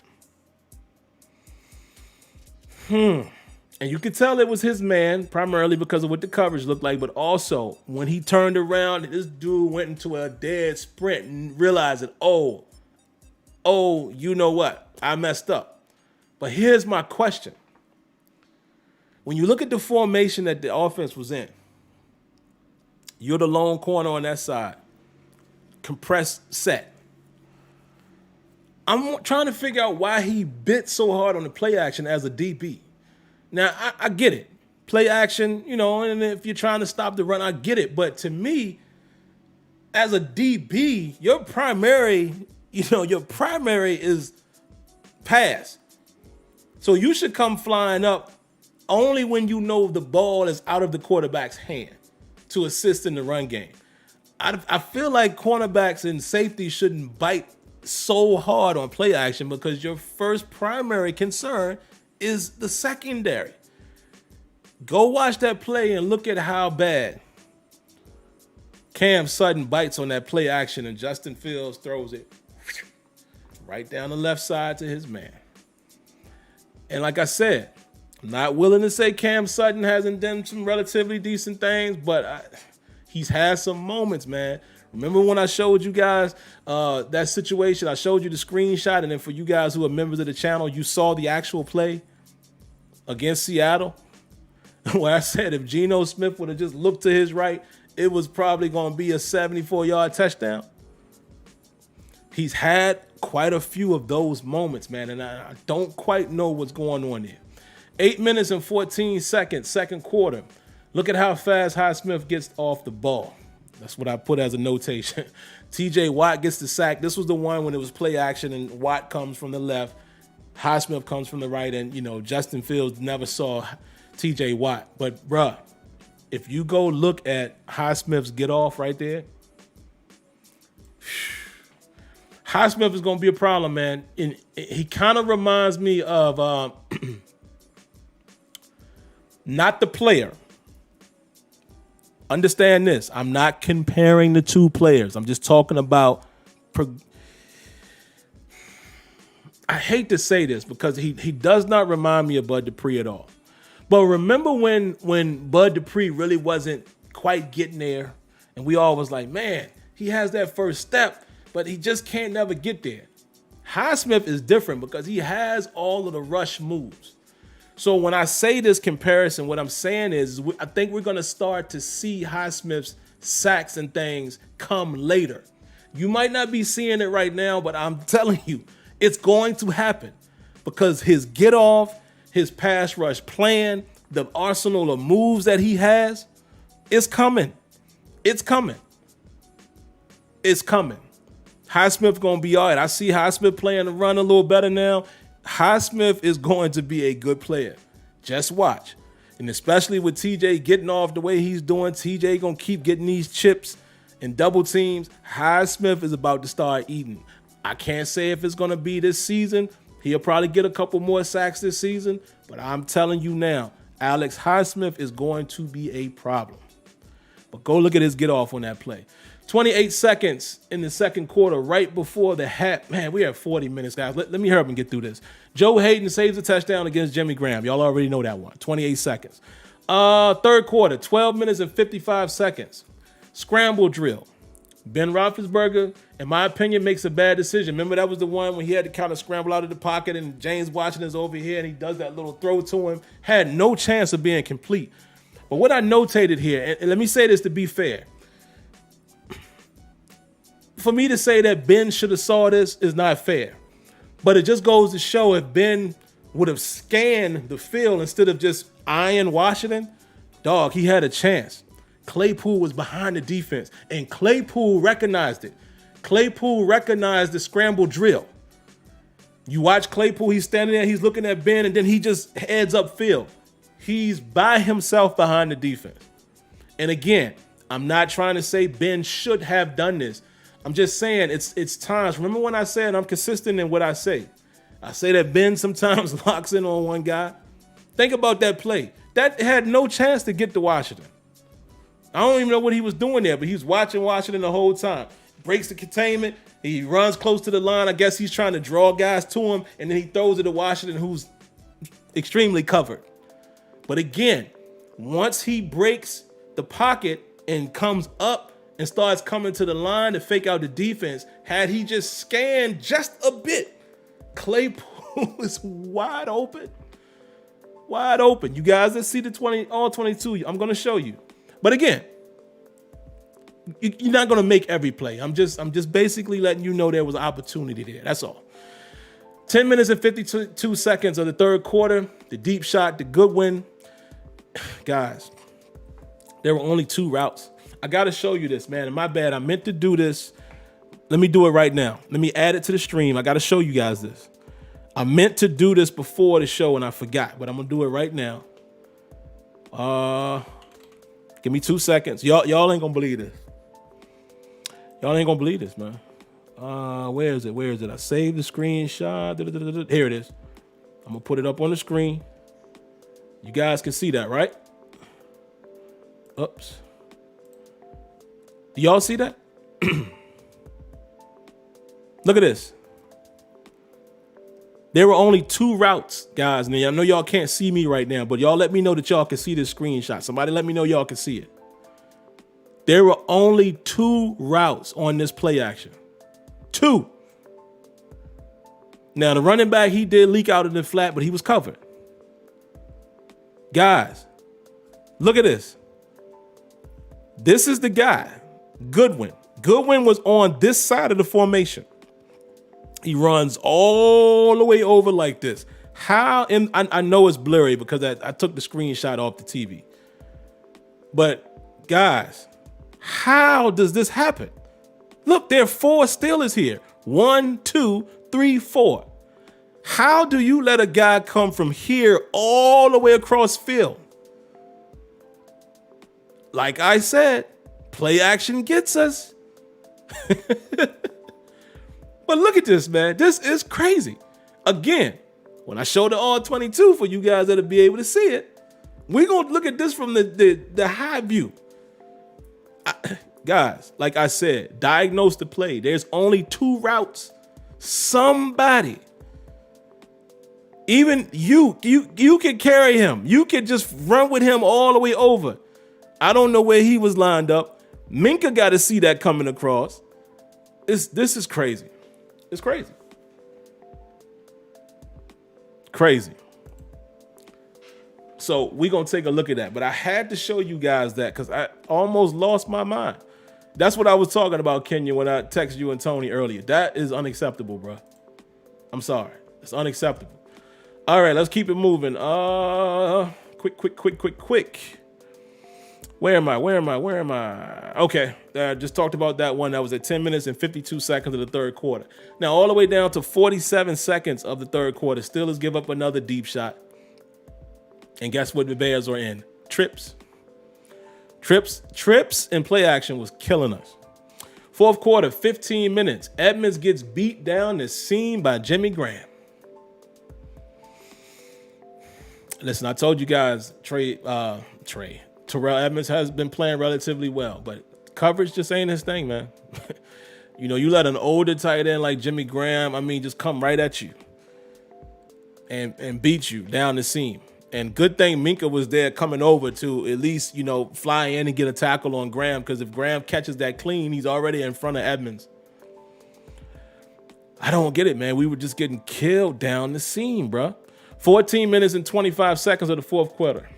And you could tell it was his man, primarily because of what the coverage looked like, but also when he turned around, this dude went into a dead sprint and realized that, oh, you know what? I messed up. But here's my question. When you look at the formation that the offense was in, you're the lone corner on that side. Compressed set. I'm trying to figure out why he bit so hard on the play action as a DB. Now, I get it. Play action, and if you're trying to stop the run, I get it. But to me, as a DB, your primary is pass. So you should come flying up only when you know the ball is out of the quarterback's hand to assist in the run game. I feel like cornerbacks and safety shouldn't bite so hard on play action because your first primary concern is the secondary. Go watch that play and look at how bad Cam Sutton bites on that play action and Justin Fields throws it right down the left side to his man. And like I said, I'm not willing to say Cam Sutton hasn't done some relatively decent things, but he's had some moments, man. Remember when I showed you guys that situation? I showed you the screenshot, and then for you guys who are members of the channel, you saw the actual play against Seattle, where I said if Geno Smith would have just looked to his right, it was probably going to be a 74-yard touchdown. He's had quite a few of those moments, man, and I don't quite know what's going on there. 8 minutes and 14 seconds, second quarter. Look at how fast Highsmith gets off the ball. That's what I put as a notation. TJ Watt gets the sack. This was the one when it was play action and Watt comes from the left. Highsmith comes from the right, and, Justin Fields never saw TJ Watt. But, bruh, if you go look at Highsmith's get off right there, Highsmith is going to be a problem, man. And he kind of reminds me of not the player. Understand this. I'm not comparing the two players. I'm just talking about. I hate to say this because he does not remind me of Bud Dupree at all. But remember when Bud Dupree really wasn't quite getting there, and we all was like, man, he has that first step, but he just can't never get there. Highsmith is different because he has all of the rush moves. So when I say this comparison, what I'm saying is I think we're going to start to see Highsmith's sacks and things come later. You might not be seeing it right now, but I'm telling you, it's going to happen because his get off, his pass rush plan, the arsenal of moves that he has, is coming. It's coming. It's coming. Highsmith going to be all right. I see Highsmith playing the run a little better now. Highsmith is going to be a good player. Just watch. And especially with TJ getting off the way he's doing, TJ going to keep getting these chips and double teams. Highsmith is about to start eating. I can't say if it's going to be this season. He'll probably get a couple more sacks this season. But I'm telling you now, Alex Highsmith is going to be a problem. But go look at his get off on that play. 28 seconds in the second quarter, right before the hat. Man, we have 40 minutes, guys. Let me hurry up and get through this. Joe Haden saves a touchdown against Jimmy Graham. Y'all already know that one. 28 seconds. Third quarter, 12 minutes and 55 seconds. Scramble drill. Ben Roethlisberger, in my opinion, makes a bad decision. Remember, that was the one when he had to kind of scramble out of the pocket and James Washington's over here and he does that little throw to him. Had no chance of being complete. But what I notated here, and let me say this to be fair. For me to say that Ben should have saw this is not fair. But it just goes to show if Ben would have scanned the field instead of just eyeing Washington, dog, he had a chance. Claypool was behind the defense, and Claypool recognized it. Claypool recognized the scramble drill. You watch Claypool, he's standing there, he's looking at Ben, and then he just heads upfield. He's by himself behind the defense. And again, I'm not trying to say Ben should have done this. I'm just saying it's times. Remember when I said I'm consistent in what I say? I say that Ben sometimes locks in on one guy. Think about that play. That had no chance to get to Washington. I don't even know what he was doing there, but he was watching Washington the whole time. breaks the containment. He runs close to the line. I guess he's trying to draw guys to him, and then he throws it to Washington, who's extremely covered. But again, once he breaks the pocket and comes up and starts coming to the line to fake out the defense, had he just scanned just a bit, Claypool is wide open. Wide open. You guys that see the all 22, I'm going to show you. But again, you're not going to make every play. I'm just basically letting you know there was an opportunity there. That's all. 10 minutes and 52 seconds of the third quarter. The deep shot, the Goodwin. Guys, there were only 2 routes. I got to show you this, man. And my bad. I meant to do this. Let me do it right now. Let me add it to the stream. I got to show you guys this. I meant to do this before the show and I forgot, but I'm going to do it right now. Give me 2 seconds. Y'all ain't going to believe this. Y'all ain't going to believe this, man. Where is it? I saved the screenshot. Here it is. I'm going to put it up on the screen. You guys can see that, right? Oops. Do y'all see that? Look at this. There were only 2 routes, guys. And I know y'all can't see me right now, but y'all let me know that y'all can see this screenshot. Somebody let me know y'all can see it. There were only 2 routes on this play action. 2. Now, the running back, he did leak out in the flat, but he was covered. Guys, look at this. This is the guy, Goodwin. Goodwin was on this side of the formation. He runs all the way over like this. How? And I know it's blurry because I took the screenshot off the TV. But guys, how does this happen? Look, there are 4 Steelers here. 1, 2, 3, 4. How do you let a guy come from here all the way across field? Like I said, play action gets us. But look at this, man. This is crazy. Again, when I show the all 22 for you guys that'll be able to see it, we're going to look at this from the high view. Guys, like I said, diagnose the play. There's only 2 routes. Somebody, even you can carry him. You can just run with him all the way over. I don't know where he was lined up. Minka got to see that coming across. This is crazy. It's crazy. Crazy. So we're going to take a look at that. But I had to show you guys that because I almost lost my mind. That's what I was talking about, Kenya, when I texted you and Tony earlier. That is unacceptable, bro. I'm sorry. It's unacceptable. All right, let's keep it moving. Quick. Where am I? Okay, just talked about that one. That was at 10 minutes and 52 seconds of the third quarter. Now, all the way down to 47 seconds of the third quarter, Steelers give up another deep shot. And guess what the Bears are in? Trips and play action was killing us. Fourth quarter, 15 minutes. Edmonds gets beat down the seam by Jimmy Graham. Listen, I told you guys, Terrell Edmonds has been playing relatively well, but coverage just ain't his thing, man. You let an older tight end like Jimmy Graham, just come right at you and beat you down the seam. And good thing Minka was there coming over to at least, fly in and get a tackle on Graham, because if Graham catches that clean, he's already in front of Edmonds. I don't get it, man. We were just getting killed down the seam, bro. 14 minutes and 25 seconds of the fourth quarter.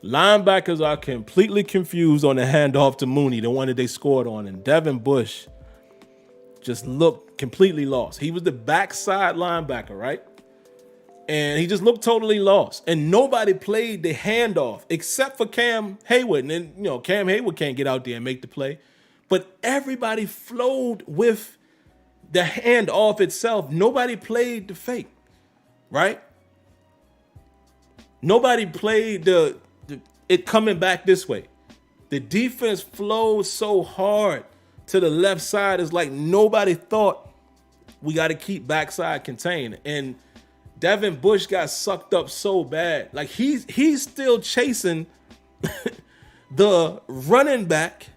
Linebackers are completely confused on the handoff to Mooney, the one that they scored on. And Devin Bush just looked completely lost. He was the backside linebacker, right? And he just looked totally lost. And nobody played the handoff except for Cam Hayward. And then, Cam Hayward can't get out there and make the play. But everybody flowed with the handoff itself. Nobody played the fake, right? Nobody played it coming back this way. The defense flowed so hard to the left side. It's like nobody thought we got to keep backside contained. And Devin Bush got sucked up so bad. Like he's still chasing the running back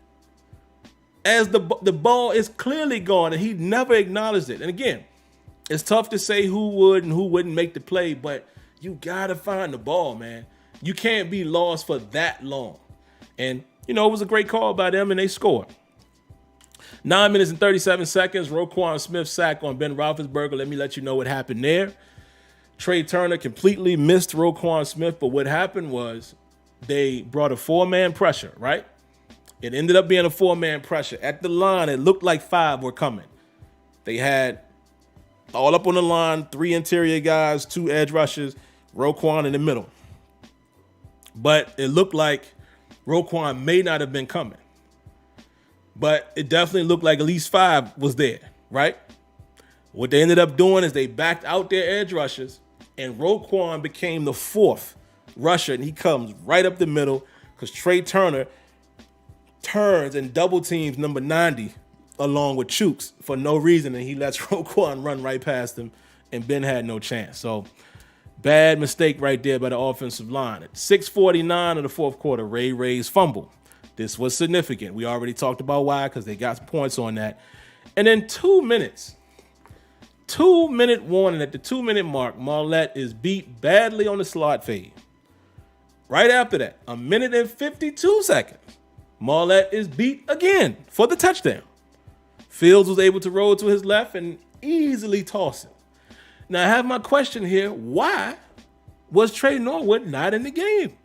as the ball is clearly gone, and he never acknowledged it. And again, it's tough to say who would and who wouldn't make the play, but you gotta find the ball, man. You can't be lost for that long. And it was a great call by them, and they scored. 9 minutes and 37 seconds. Roquan Smith sack on Ben Roethlisberger. Let me let you know what happened there. Trey Turner completely missed Roquan Smith, but what happened was they brought a 4-man pressure, right? It ended up being a 4-man pressure. At the line, it looked like 5 were coming. They had all up on the line, 3 interior guys, 2 edge rushers, Roquan in the middle. But it looked like Roquan may not have been coming. But it definitely looked like at least 5 was there, right? What they ended up doing is they backed out their edge rushers, and Roquan became the 4th rusher, and he comes right up the middle because Trey Turner turns and double teams number 90 along with Chooks for no reason, and he lets Roquan run right past him, and Ben had no chance. So bad mistake right there by the offensive line. At 6:49 of the fourth quarter, Ray's fumble. This was significant. We already talked about why, because they got points on that. And then 2 minutes. 2-minute warning at the 2-minute mark. Marlette is beat badly on the slot fade. Right after that, 1 minute and 52 seconds. Marlette is beat again for the touchdown. Fields was able to roll to his left and easily toss it. Now I have my question here. Why was Trey Norwood not in the game?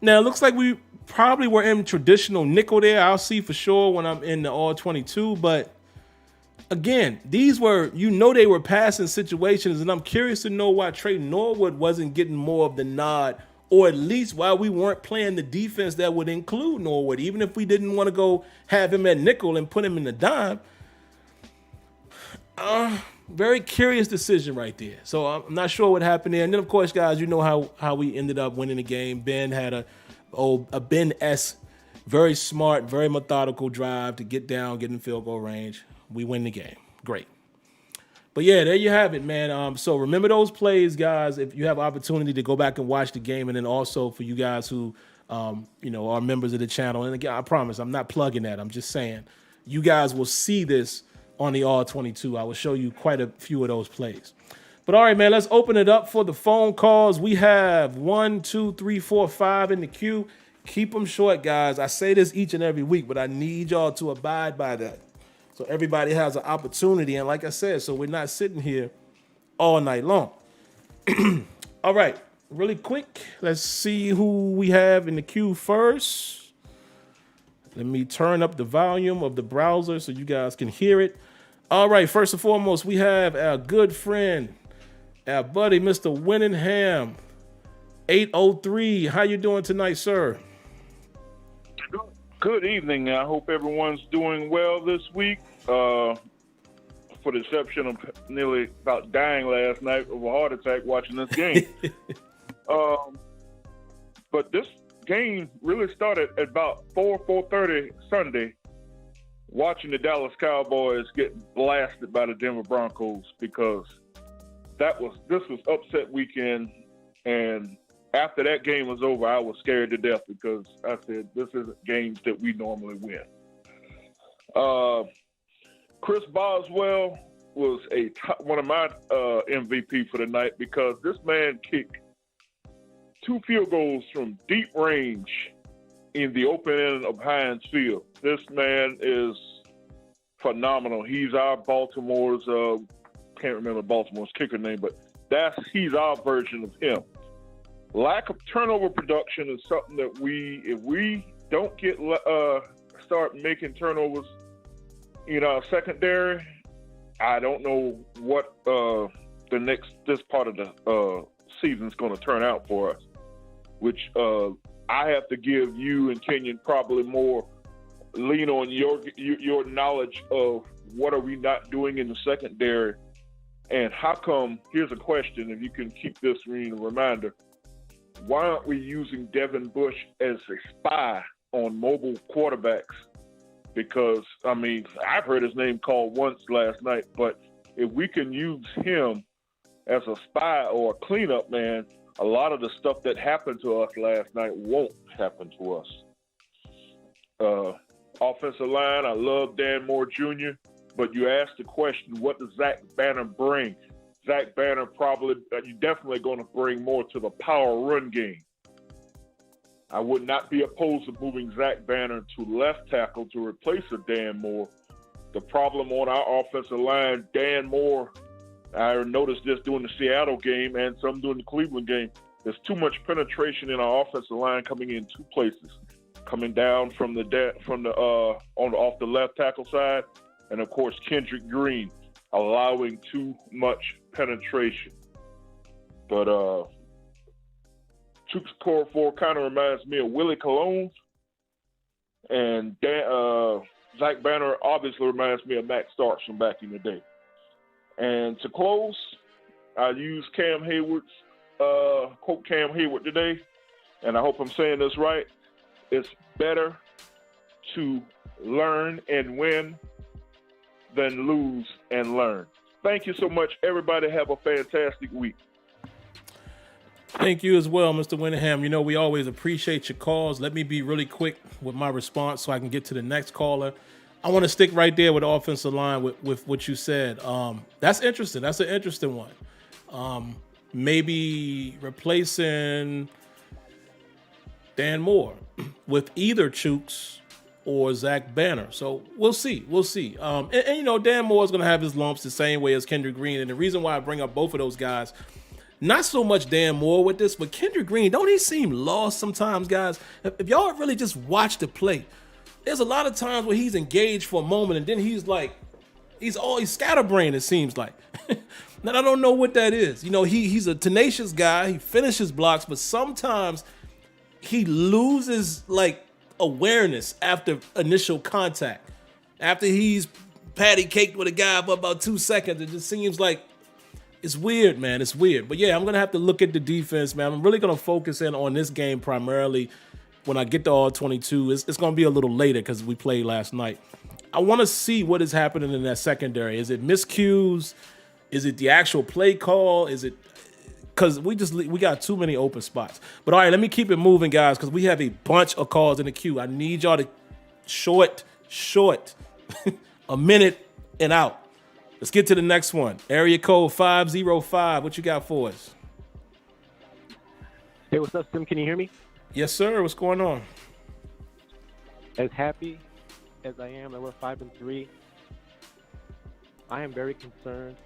Now, it looks like we probably were in traditional nickel there. I'll see for sure when I'm in the all-22. But, again, these were, they were passing situations, and I'm curious to know why Trey Norwood wasn't getting more of the nod, or at least why we weren't playing the defense that would include Norwood, even if we didn't want to go have him at nickel and put him in the dime. Very curious decision right there. So I'm not sure what happened there. And then, of course, guys, you know how we ended up winning the game. Ben had a Ben-esque, very smart, very methodical drive to get down, get in field goal range. We win the game. Great. But, yeah, there you have it, man. So remember those plays, guys, if you have opportunity to go back and watch the game. And then also for you guys who, are members of the channel. And, again, I promise I'm not plugging that. I'm just saying you guys will see this on the all-22. I will show you quite a few of those plays. But all right, man, let's open it up for the phone calls. We have 1, 2, 3, 4, 5 in the queue. Keep them short, guys. I say this each and every week, but I need y'all to abide by that so everybody has an opportunity. And like I said, so we're not sitting here all night long. All right, really quick, let's see who we have in the queue first. Let me turn up the volume of the browser so you guys can hear it. All right, first and foremost, we have our good friend, our buddy, Mr. Winningham, 803. How you doing tonight, sir? Good evening. I hope everyone's doing well this week. For the exception of nearly about dying last night of a heart attack watching this game. But this game really started at about 4:30 Sunday, watching the Dallas Cowboys get blasted by the Denver Broncos, because this was upset weekend, and after that game was over, I was scared to death because I said this isn't games that we normally win. Chris Boswell was one of my MVP for the night, because this man kicked 2 field goals from deep range in the open end of Heinz Field. This man is phenomenal. He's our Baltimore's, can't remember Baltimore's kicker name, but he's our version of him. Lack of turnover production is something that if we don't start making turnovers in our secondary, I don't know what this part of the season's going to turn out for us, which I have to give you and Kenyon probably more lean on your knowledge of what are we not doing in the secondary, and how come, here's a question, if you can keep this a reminder, why aren't we using Devin Bush as a spy on mobile quarterbacks? Because, I mean, I've heard his name called once last night, but if we can use him as a spy or a cleanup man, a lot of the stuff that happened to us last night won't happen to us. offensive line. I love Dan Moore Jr., but you asked the question, what does Zach Banner bring? Zach Banner you're definitely going to bring more to the power run game. I would not be opposed to moving Zach Banner to left tackle to replace a Dan Moore. The problem on our offensive line, Dan Moore, I noticed this during the Seattle game and some during the Cleveland game, there's too much penetration in our offensive line coming in two places. Coming down off the left tackle side, and of course Kendrick Green allowing too much penetration. But Chuks Okorafor kind of reminds me of Willie Colon, and Zach Banner obviously reminds me of Matt Starks from back in the day. And to close, I used quote Cam Hayward today, and I hope I'm saying this right. It's better to learn and win than lose and learn. Thank you so much, everybody. Have a fantastic week. Thank you as well, Mr. Winningham. You know, we always appreciate your calls. Let me be really quick with my response so I can get to the next caller. I want to stick right there with the offensive line with what you said. That's interesting. That's an interesting one. Maybe replacing Dan Moore with either Chuks or Zach Banner. So we'll see. We'll see. And you know, Dan Moore is going to have his lumps the same way as Kendrick Green. And the reason why I bring up both of those guys, not so much Dan Moore with this, but Kendrick Green, don't he seem lost sometimes, guys? If y'all really just watch the play, there's a lot of times where he's engaged for a moment and then he's scatterbrained, it seems like. And I don't know what that is. You know, he's a tenacious guy. He finishes blocks, but sometimes he loses like awareness after initial contact. After he's patty caked with a guy for about 2 seconds, it just seems like it's weird, man. It's weird. But yeah, I'm going to have to look at the defense, man. I'm really going to focus in on this game primarily when I get to all 22. It's going to be a little later because we played last night. I want to see what is happening in that secondary. Is it miscues? Is it the actual play call? Is it because we got too many open spots? But all right, let me keep it moving, guys, because we have a bunch of calls in the queue. I need y'all to short a minute and out. Let's get to the next one. Area code 505. What you got for us? Hey, what's up, Sim? Can you hear me? Yes, sir. What's going on? As happy as I am that we're 5-3, I am very concerned,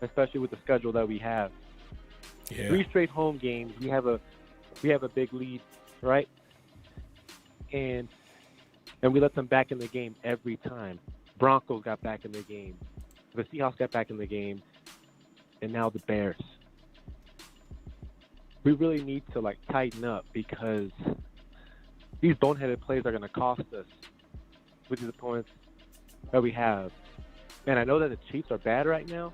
especially with the schedule that we have. Yeah. 3 straight home games. We have a big lead, right? And we let them back in the game every time. Broncos got back in the game. The Seahawks got back in the game. And now the Bears. We really need to tighten up because these boneheaded plays are going to cost us with these opponents that we have. And I know that the Chiefs are bad right now,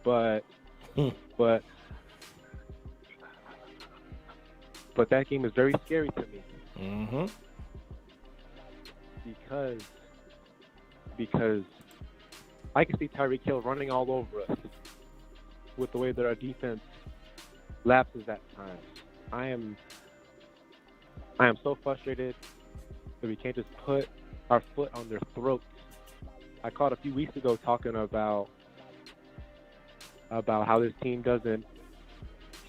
but that game is very scary to me. Mm-hmm. Because I can see Tyreek Hill running all over us with the way that our defense lapses at times. I am so frustrated that we can't just put our foot on their throats. I called a few weeks ago talking about how this team doesn't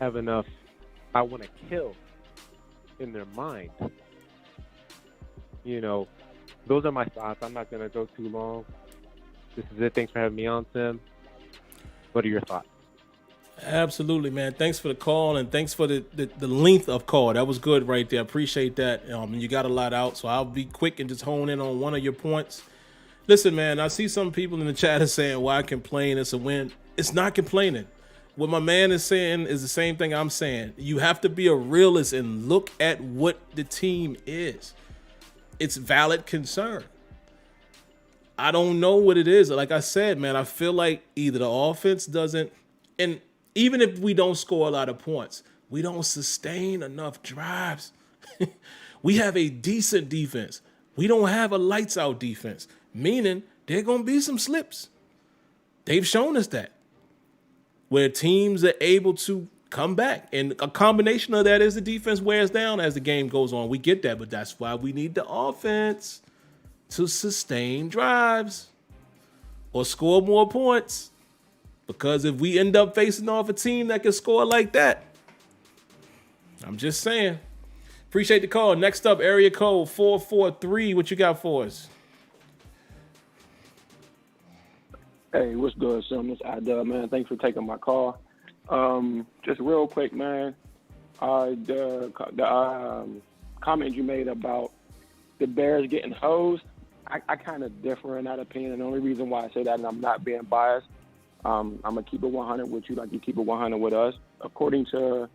have enough I want to kill in their mind. You know, those are my thoughts. I'm not going to go too long. This is it. Thanks for having me on, Tim. What are your thoughts? Absolutely, man. Thanks for the call and thanks for the length of call. That was good right there. Appreciate that. You got a lot out, so I'll be quick and just hone in on one of your points. Listen, man, I see some people in the chat are saying, why complain? It's a win. It's not complaining. What my man is saying is the same thing I'm saying. You have to be a realist and look at what the team is. It's valid concern. I don't know what it is. Like I said, man, I feel like either the offense doesn't, and even if we don't score a lot of points, we don't sustain enough drives. We have a decent defense. We don't have a lights out defense, meaning there are going to be some slips. They've shown us that. Where teams are able to come back. And a combination of that is the defense wears down as the game goes on. We get that, but that's why we need the offense to sustain drives or score more points. Because if we end up facing off a team that can score like that, I'm just saying. Appreciate the call. Next up, area code 443. What you got for us? Hey, what's good, Sim? It's iDub, man. Thanks for taking my call. Just real quick, man. The comment you made about the Bears getting hosed, I kind of differ in that opinion. And the only reason why I say that, and I'm not being biased, I'm going to keep it 100 with you like you keep it 100 with us. According to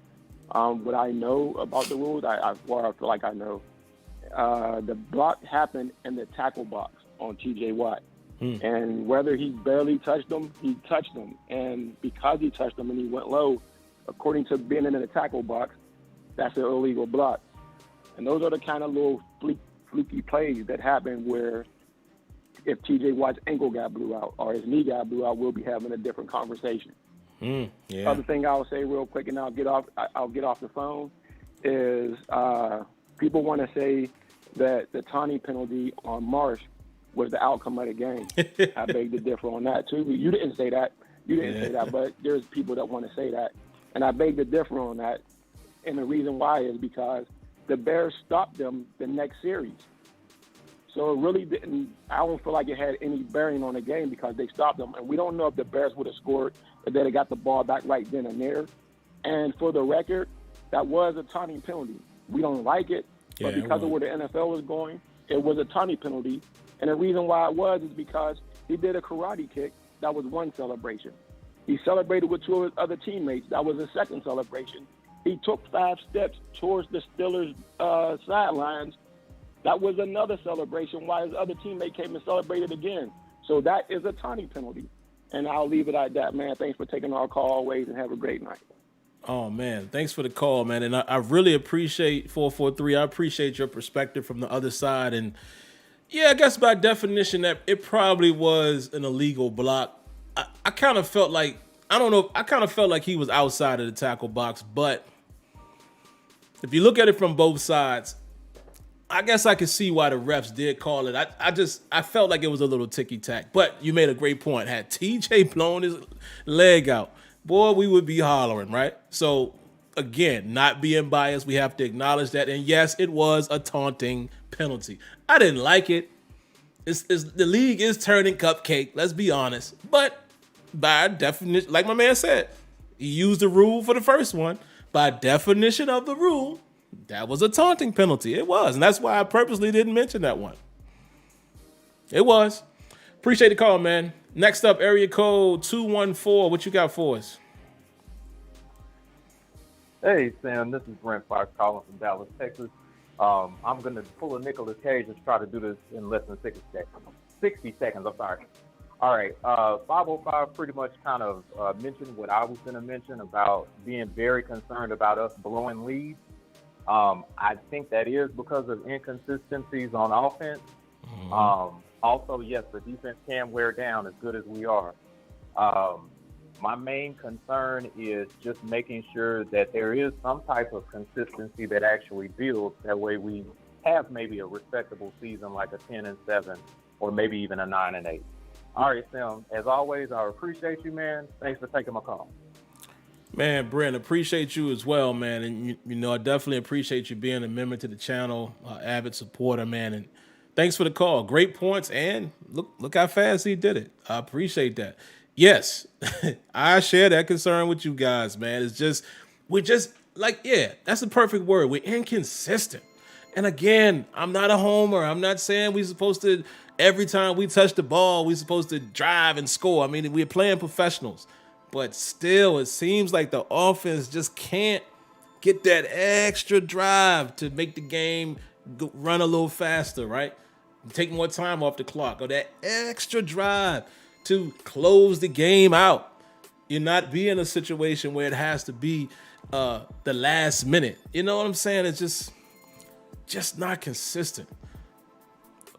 what I know about the rules, I feel like I know, the block happened in the tackle box on T.J. Watt. And whether he barely touched them, he touched them. And because he touched them and he went low, according to being in the tackle box, that's an illegal block. And those are the kind of little fluky plays that happen where if T.J. Watt's ankle got blew out or his knee got blew out, we'll be having a different conversation. Yeah. Other thing I'll say real quick, and I'll get off the phone, is people want to say that the taunting penalty on Marsh was the outcome of the game. I beg to differ on that too. You didn't say that. Say that, but there's people that want to say that. And I beg to differ on that. And the reason why is because the Bears stopped them the next series. So it really didn't, I don't feel like it had any bearing on the game because they stopped them. And we don't know if the Bears would have scored if they'd have got the ball back right then and there. And for the record, that was a taunting penalty. We don't like it, but because of where the NFL was going, it was a taunting penalty. And the reason why it was is because he did a karate kick. That was one celebration. He celebrated with two of his other teammates. That was a second celebration. He took 5 steps towards the Steelers' sidelines. That was another celebration while his other teammate came and celebrated again. So that is a taunting penalty. And I'll leave it at that, man. Thanks for taking our call always and have a great night. Oh, man. Thanks for the call, man. And I really appreciate 443. I appreciate your perspective from the other side. And yeah, I guess by definition that it probably was an illegal block. I kind of felt like, I don't know, I kind of felt like he was outside of the tackle box. But if you look at it from both sides, I guess I could see why the refs did call it. I felt like it was a little ticky-tack. But you made a great point. Had TJ blown his leg out, boy, we would be hollering, right? So, again, not being biased, we have to acknowledge that. And yes, it was a taunting penalty. I didn't like it. The league is turning cupcake, let's be honest. But by definition, like my man said, he used the rule for the first one. By definition of the rule, that was a taunting penalty. It was. And that's why I purposely didn't mention that one. It was. Appreciate the call, man. Next up, area code 214. What you got for us? Hey, Sam. This is Brent Fox calling from Dallas, Texas. I'm going to pull a Nicolas Cage and try to do this in less than 60 seconds. 60 seconds, I'm sorry. All right. 505 pretty much kind of mentioned what I was going to mention about being very concerned about us blowing leads. I think that is because of inconsistencies on offense. Also, yes, the defense can wear down as good as we are. My main concern is just making sure that there is some type of consistency that actually builds. That way we have maybe a respectable season like a 10-7 or maybe even a 9-8. All right, Sam, as always, I appreciate you, man. Thanks for taking my call. Man, Brent, appreciate you as well, man. And, you know, I definitely appreciate you being a member to the channel, avid supporter, man. And thanks for the call. Great points. And look how fast he did it. I appreciate that. Yes, I share that concern with you guys, man. We're just like, yeah, that's the perfect word. We're inconsistent. And again, I'm not a homer. I'm not saying we're supposed to, every time we touch the ball, we're supposed to drive and score. I mean, we're playing professionals. But still, it seems like the offense just can't get that extra drive to make the game run a little faster, right? Take more time off the clock, or that extra drive to close the game out. You're not be in a situation where it has to be the last minute. You know what I'm saying? It's just not consistent.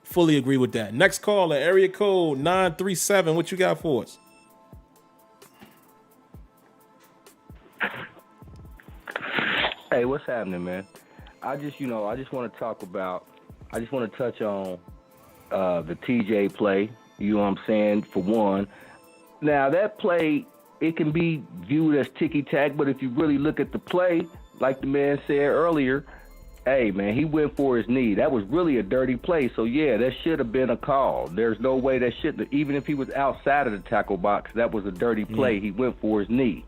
Fully agree with that. Next caller, area code 937. What you got for us? Hey, what's happening, man? I just want to touch on the TJ play. You know what I'm saying? For one, now that play, it can be viewed as ticky-tack, but if you really look at the play, like the man said earlier, hey, man, he went for his knee. That was really a dirty play. So, yeah, that should have been a call. There's no way that shouldn't have. Even if he was outside of the tackle box, that was a dirty play. He went for his knee.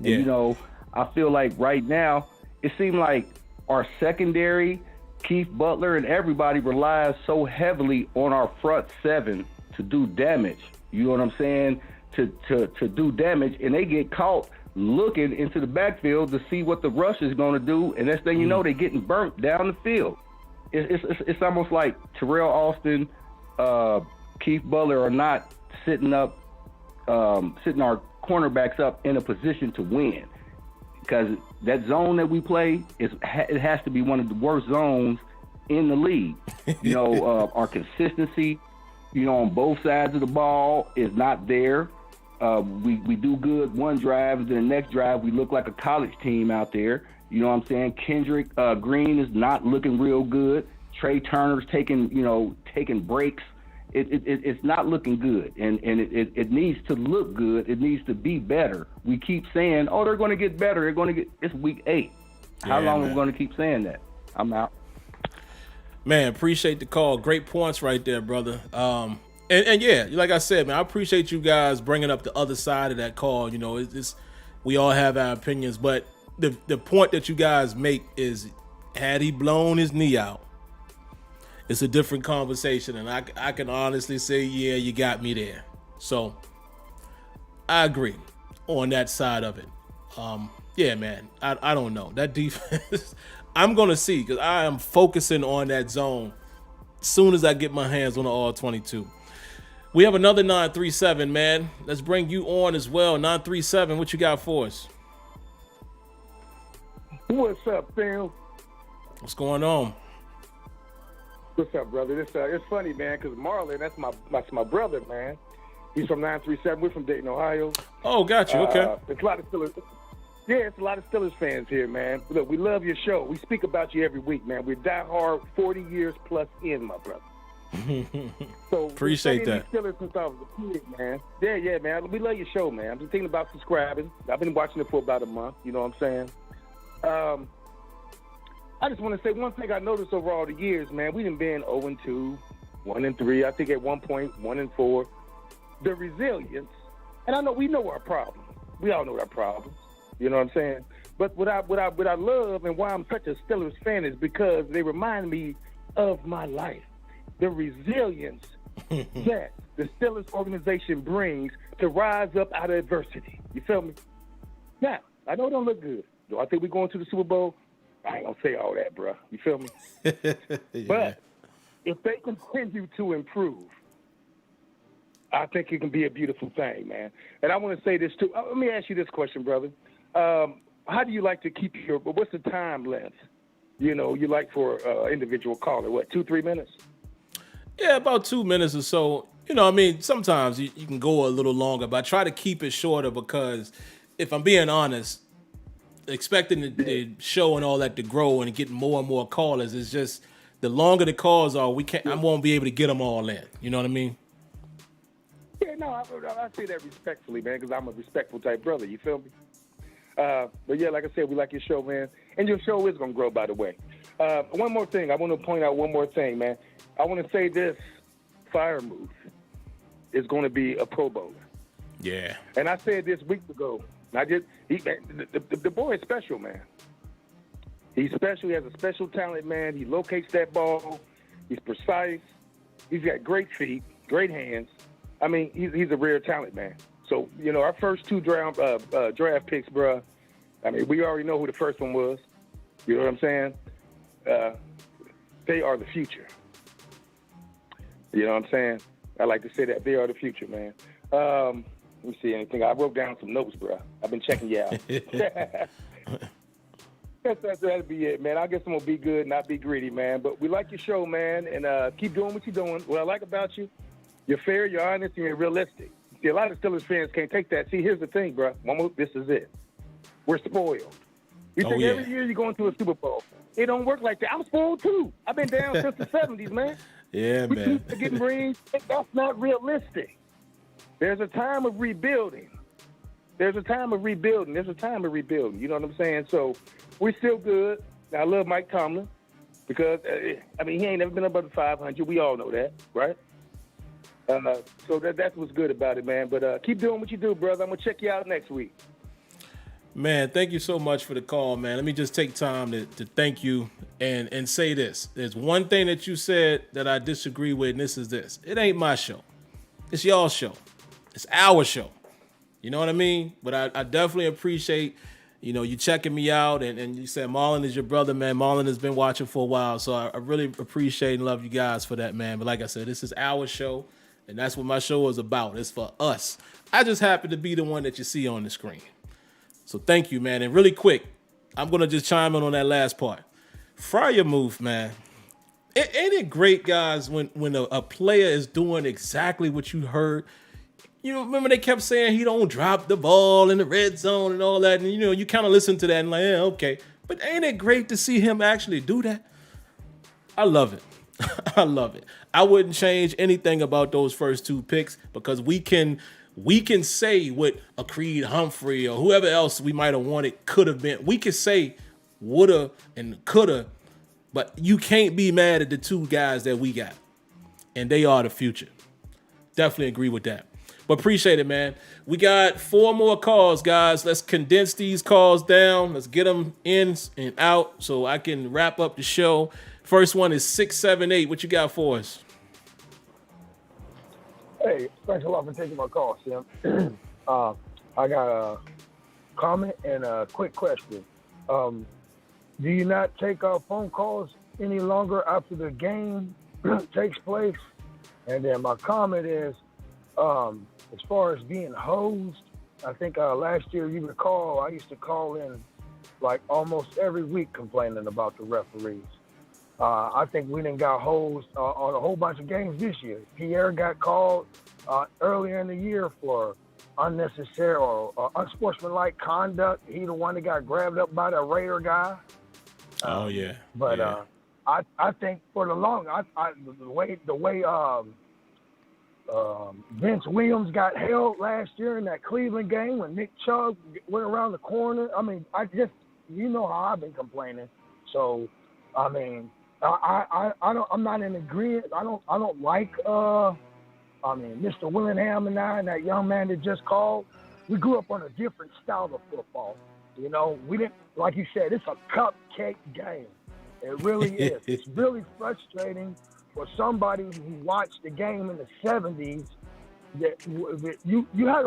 Yeah. And, you know, I feel like right now, it seemed like our secondary, Keith Butler and everybody relies so heavily on our front seven to do damage. You know what I'm saying? To do damage, and they get caught looking into the backfield to see what the rush is going to do, and next thing you know, they're getting burnt down the field. It's almost like Terrell Austin, Keith Butler are not sitting our cornerbacks up in a position to win, because that zone that we play it has to be one of the worst zones in the league. You know, our consistency, you know, on both sides of the ball is not there. We do good one drive, and then the next drive we look like a college team out there. You know what I'm saying? Kendrick Green is not looking real good. Trey Turner's taking breaks. It's not looking good, and it needs to look good. It needs to be better. We keep saying, oh, they're going to get better. It's week 8. How long are we going to keep saying that? I'm out. Man, appreciate the call. Great points right there, brother. And yeah, like I said, man, I appreciate you guys bringing up the other side of that call. You know, it's we all have our opinions, but the point that you guys make is, had he blown his knee out, it's a different conversation, and I can honestly say, yeah, you got me there. So I agree on that side of it. Yeah, man, I don't know. That defense, I'm going to see, because I am focusing on that zone as soon as I get my hands on the all-22. We have another 937, man. Let's bring you on as well. 937, what you got for us? What's up, fam? What's going on? What's up, brother? It's funny, man, because Marlon, that's my brother, man. He's from 937. We're from Dayton, Ohio. Oh, got you. Okay. It's a lot of Steelers. Yeah, it's a lot of Steelers fans here, man. Look, we love your show. We speak about you every week, man. We're diehard 40 years plus in, my brother. So appreciate that. Steelers since I was a kid, man. Yeah, man. We love your show, man. I'm just thinking about subscribing. I've been watching it for about a month. You know what I'm saying? I just want to say one thing I noticed over all the years, man. We done been 0-2, 1-3. I think at one point 1-4. The resilience, and I know we know our problems. We all know our problems. You know what I'm saying? But what I love and why I'm such a Steelers fan is because they remind me of my life. The resilience that the Steelers organization brings to rise up out of adversity. You feel me? Now, I know it don't look good. Do I think we're going to the Super Bowl? I ain't going to say all that, bro. You feel me? Yeah. But if they continue to improve, I think it can be a beautiful thing, man. And I want to say this, too. Let me ask you this question, brother. How do you like to keep what's the time length, you like for individual caller? What, 2-3 minutes? Yeah, about 2 minutes or so. You know, I mean, sometimes you can go a little longer, but I try to keep it shorter because if I'm being honest, expecting the show and all that to grow and getting more and more callers is just, the longer the calls are, I won't be able to get them all in. You know what I mean? Yeah, no, I say that respectfully, man, because I'm a respectful type brother. You feel me? But yeah, like I said, we like your show, man. And your show is going to grow, by the way. One more thing. I want to point out one more thing, man. I want to say this. Firemouth is going to be a Pro Bowler. Yeah. And I said this weeks ago. The boy is special, man. He's special. He has a special talent, man. He locates that ball. He's precise. He's got great feet, great hands. I mean, he's a rare talent, man. So, our first 2 draft picks, bro, I mean, we already know who the first one was. You know what I'm saying? They are the future. You know what I'm saying? I like to say that. They are the future, man. Let me see anything. I wrote down some notes, bro. I've been checking you out. That'll be it, man. I guess I'm going to be good, not be greedy, man. But we like your show, man, and keep doing what you're doing. What I like about you, you're fair, you're honest, and you're realistic. See, a lot of Steelers fans can't take that. See, here's the thing, bro. This is it. We're spoiled. You think yeah. every year you're going to a Super Bowl. It don't work like that. I'm spoiled too. I've been down since the 70s, man. Yeah, We man. keep getting rings. That's not realistic. There's a time of rebuilding. There's a time of rebuilding. You know what I'm saying? So we're still good. Now, I love Mike Tomlin because, he ain't never been above the 500. We all know that, right? So that's what's good about it, man. But keep doing what you do, brother. I'm going to check you out next week. Man, thank you so much for the call, man. Let me just take time to thank you and say this. There's one thing that you said that I disagree with, and this is this. It ain't my show. It's y'all's show. It's our show. You know what I mean? But I definitely appreciate, you checking me out, and you said Marlon is your brother, man. Marlon has been watching for a while, so I really appreciate and love you guys for that, man. But like I said, this is our show, and that's what my show is about. It's for us. I just happen to be the one that you see on the screen. So thank you, man. And really quick, I'm going to just chime in on that last part. Fryer move, man. Ain't it great, guys, when a player is doing exactly what you heard? Remember they kept saying he don't drop the ball in the red zone and all that. And, you kind of listen to that and like, yeah, okay. But ain't it great to see him actually do that? I love it. I love it. I wouldn't change anything about those first two picks because we can say what a Creed Humphrey or whoever else we might have wanted could have been. We could say woulda and coulda, but you can't be mad at the two guys that we got. And they are the future. Definitely agree with that. But appreciate it, man. We got 4 more calls, guys. Let's condense these calls down. Let's get them in and out so I can wrap up the show. First one is 678. What you got for us? Hey, thanks a lot for taking my call, Sim. I got a comment and a quick question. Do you not take phone calls any longer after the game takes place? And then my comment is, as far as being hosed, I think last year, you recall, I used to call in like almost every week complaining about the referees. I think we done got hosed on a whole bunch of games this year. Pierre got called earlier in the year for unnecessary or unsportsmanlike conduct. He the one that got grabbed up by the Raider guy. Oh yeah. But yeah. I think for the long, the way Vince Williams got held last year in that Cleveland game when Nick Chubb went around the corner. I mean, how I've been complaining. So, I mean, I'm not in agreement. I don't like, Mr. Willingham and that young man that just called. We grew up on a different style of football. We didn't, like you said, it's a cupcake game. It really is. It's really frustrating for somebody who watched the game in the 70s. That you had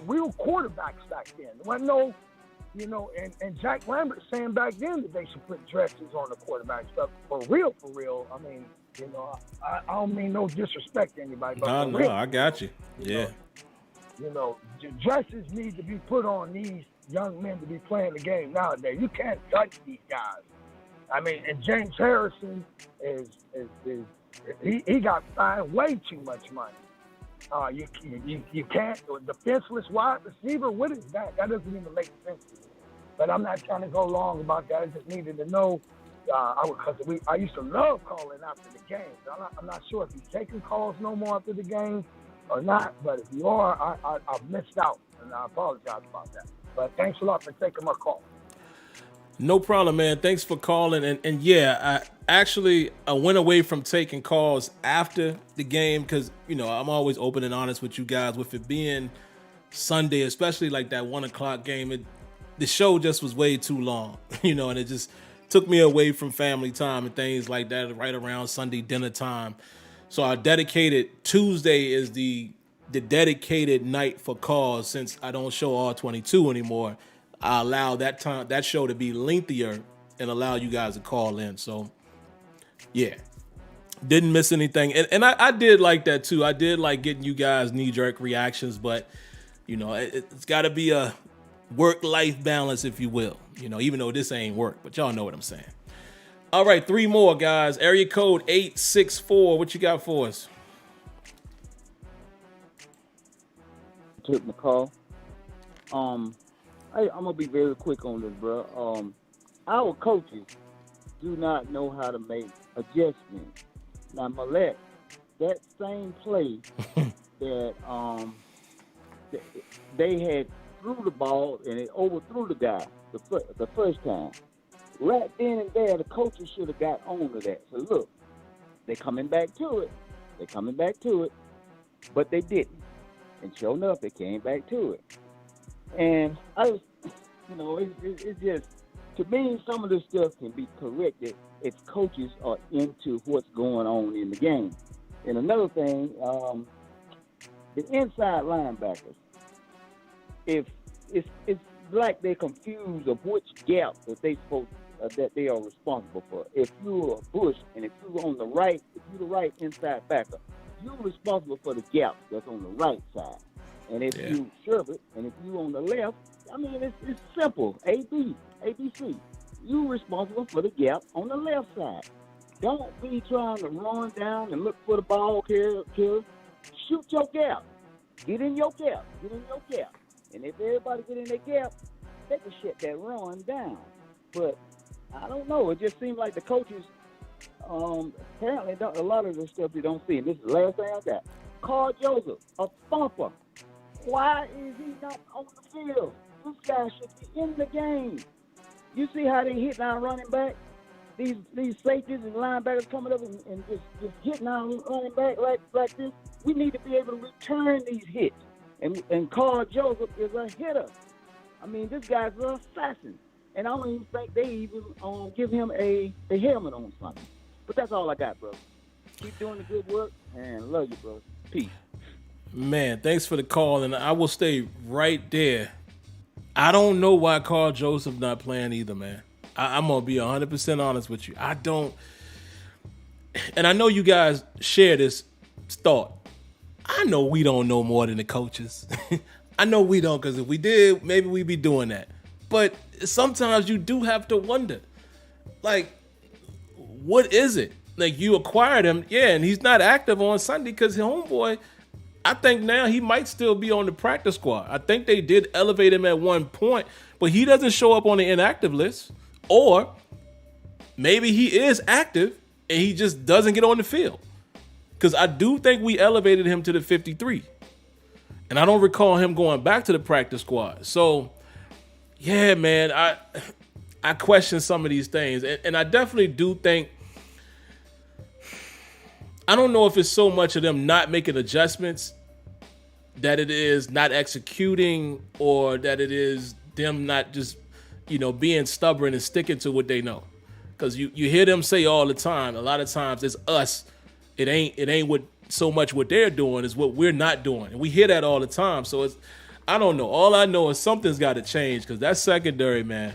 real quarterbacks back then. There wasn't no, and Jack Lambert saying back then that they should put dresses on the quarterback stuff. For real. I mean, I don't mean no disrespect to anybody. But No, I got you. Yeah. Dresses need to be put on these young men to be playing the game nowadays. You can't touch these guys. I mean, and James Harrison he got fined way too much money. You can't, defenseless wide receiver, what is that? That doesn't even make sense to me. But I'm not trying to go long about that. I just needed to know, I used to love calling after the game. I'm not sure if you're taking calls no more after the game or not, but if you are, I've missed out, and I apologize about that. But thanks a lot for taking my call. No problem, man. Thanks for calling. And yeah, I went away from taking calls after the game because, I'm always open and honest with you guys. With it being Sunday, especially like that 1:00 game, the show just was way too long, and it just took me away from family time and things like that right around Sunday dinner time. So I dedicated Tuesday is the dedicated night for calls since I don't show all 22 anymore. I allow that show to be lengthier and allow you guys to call in. So, yeah, didn't miss anything. And I did like that, too. I did like getting you guys knee-jerk reactions, but, it's got to be a work-life balance, if you will, even though this ain't work. But y'all know what I'm saying. All right, 3 more, guys. Area code 864. What you got for us? Took my call. I'm gonna be very quick on this, bro. our coaches do not know how to make adjustments. Now, Millette, that same play that they had threw the ball and it overthrew the guy the first time. Right then and there, the coaches should have got on to that. So look, they're coming back to it. But they didn't. And sure enough, they came back to it. And I was, it's just, to me, some of this stuff can be corrected if coaches are into what's going on in the game. And another thing, the inside linebackers, if it's like they're confused of which gap that that they are responsible for. If you're a Bush and if you're on the right, if you're the right inside backer, you're responsible for the gap that's on the right side. And if you Sherbert and if you're on the left, I mean, it's simple. ABC. You're responsible for the gap on the left side. Don't be trying to run down and look for the ball killer. Shoot your gap. Get in your gap. And if everybody get in their gap, they can shut that run down. But I don't know. It just seems like the coaches, apparently, a lot of the stuff they don't see. And this is the last thing I got. Carl Joseph, a thumper. Why is he not on the field? This guy should be in the game. You see how they hitting our running back? These safeties and linebackers coming up and just hitting our running back like this. We need to be able to return these hits. And Carl Joseph is a hitter. I mean, this guy's an assassin. And I don't even think they even give him a helmet on something. But that's all I got, bro. Keep doing the good work, and love you, bro. Peace. Man, thanks for the call, and I will stay right there. I don't know why Carl Joseph not playing either, man. I'm going to be 100% honest with you. I don't, and I know you guys share this thought. I know we don't know more than the coaches. I know we don't, because if we did, maybe we'd be doing that. But sometimes you do have to wonder, like, what is it? Like, you acquired him, and he's not active on Sunday because his homeboy, I think now he might still be on the practice squad. I think they did elevate him at one point, but he doesn't show up on the inactive list. Or maybe he is active and he just doesn't get on the field. Because I do think we elevated him to the 53. And I don't recall him going back to the practice squad. So, yeah, man, I question some of these things. And I definitely do think, I don't know if it's so much of them not making adjustments that it is not executing, or that it is them not just, being stubborn and sticking to what they know. Because you hear them say all the time, a lot of times it's us. It ain't what so much what they're doing is what we're not doing. And we hear that all the time. So I don't know. All I know is something's got to change, because that secondary, man,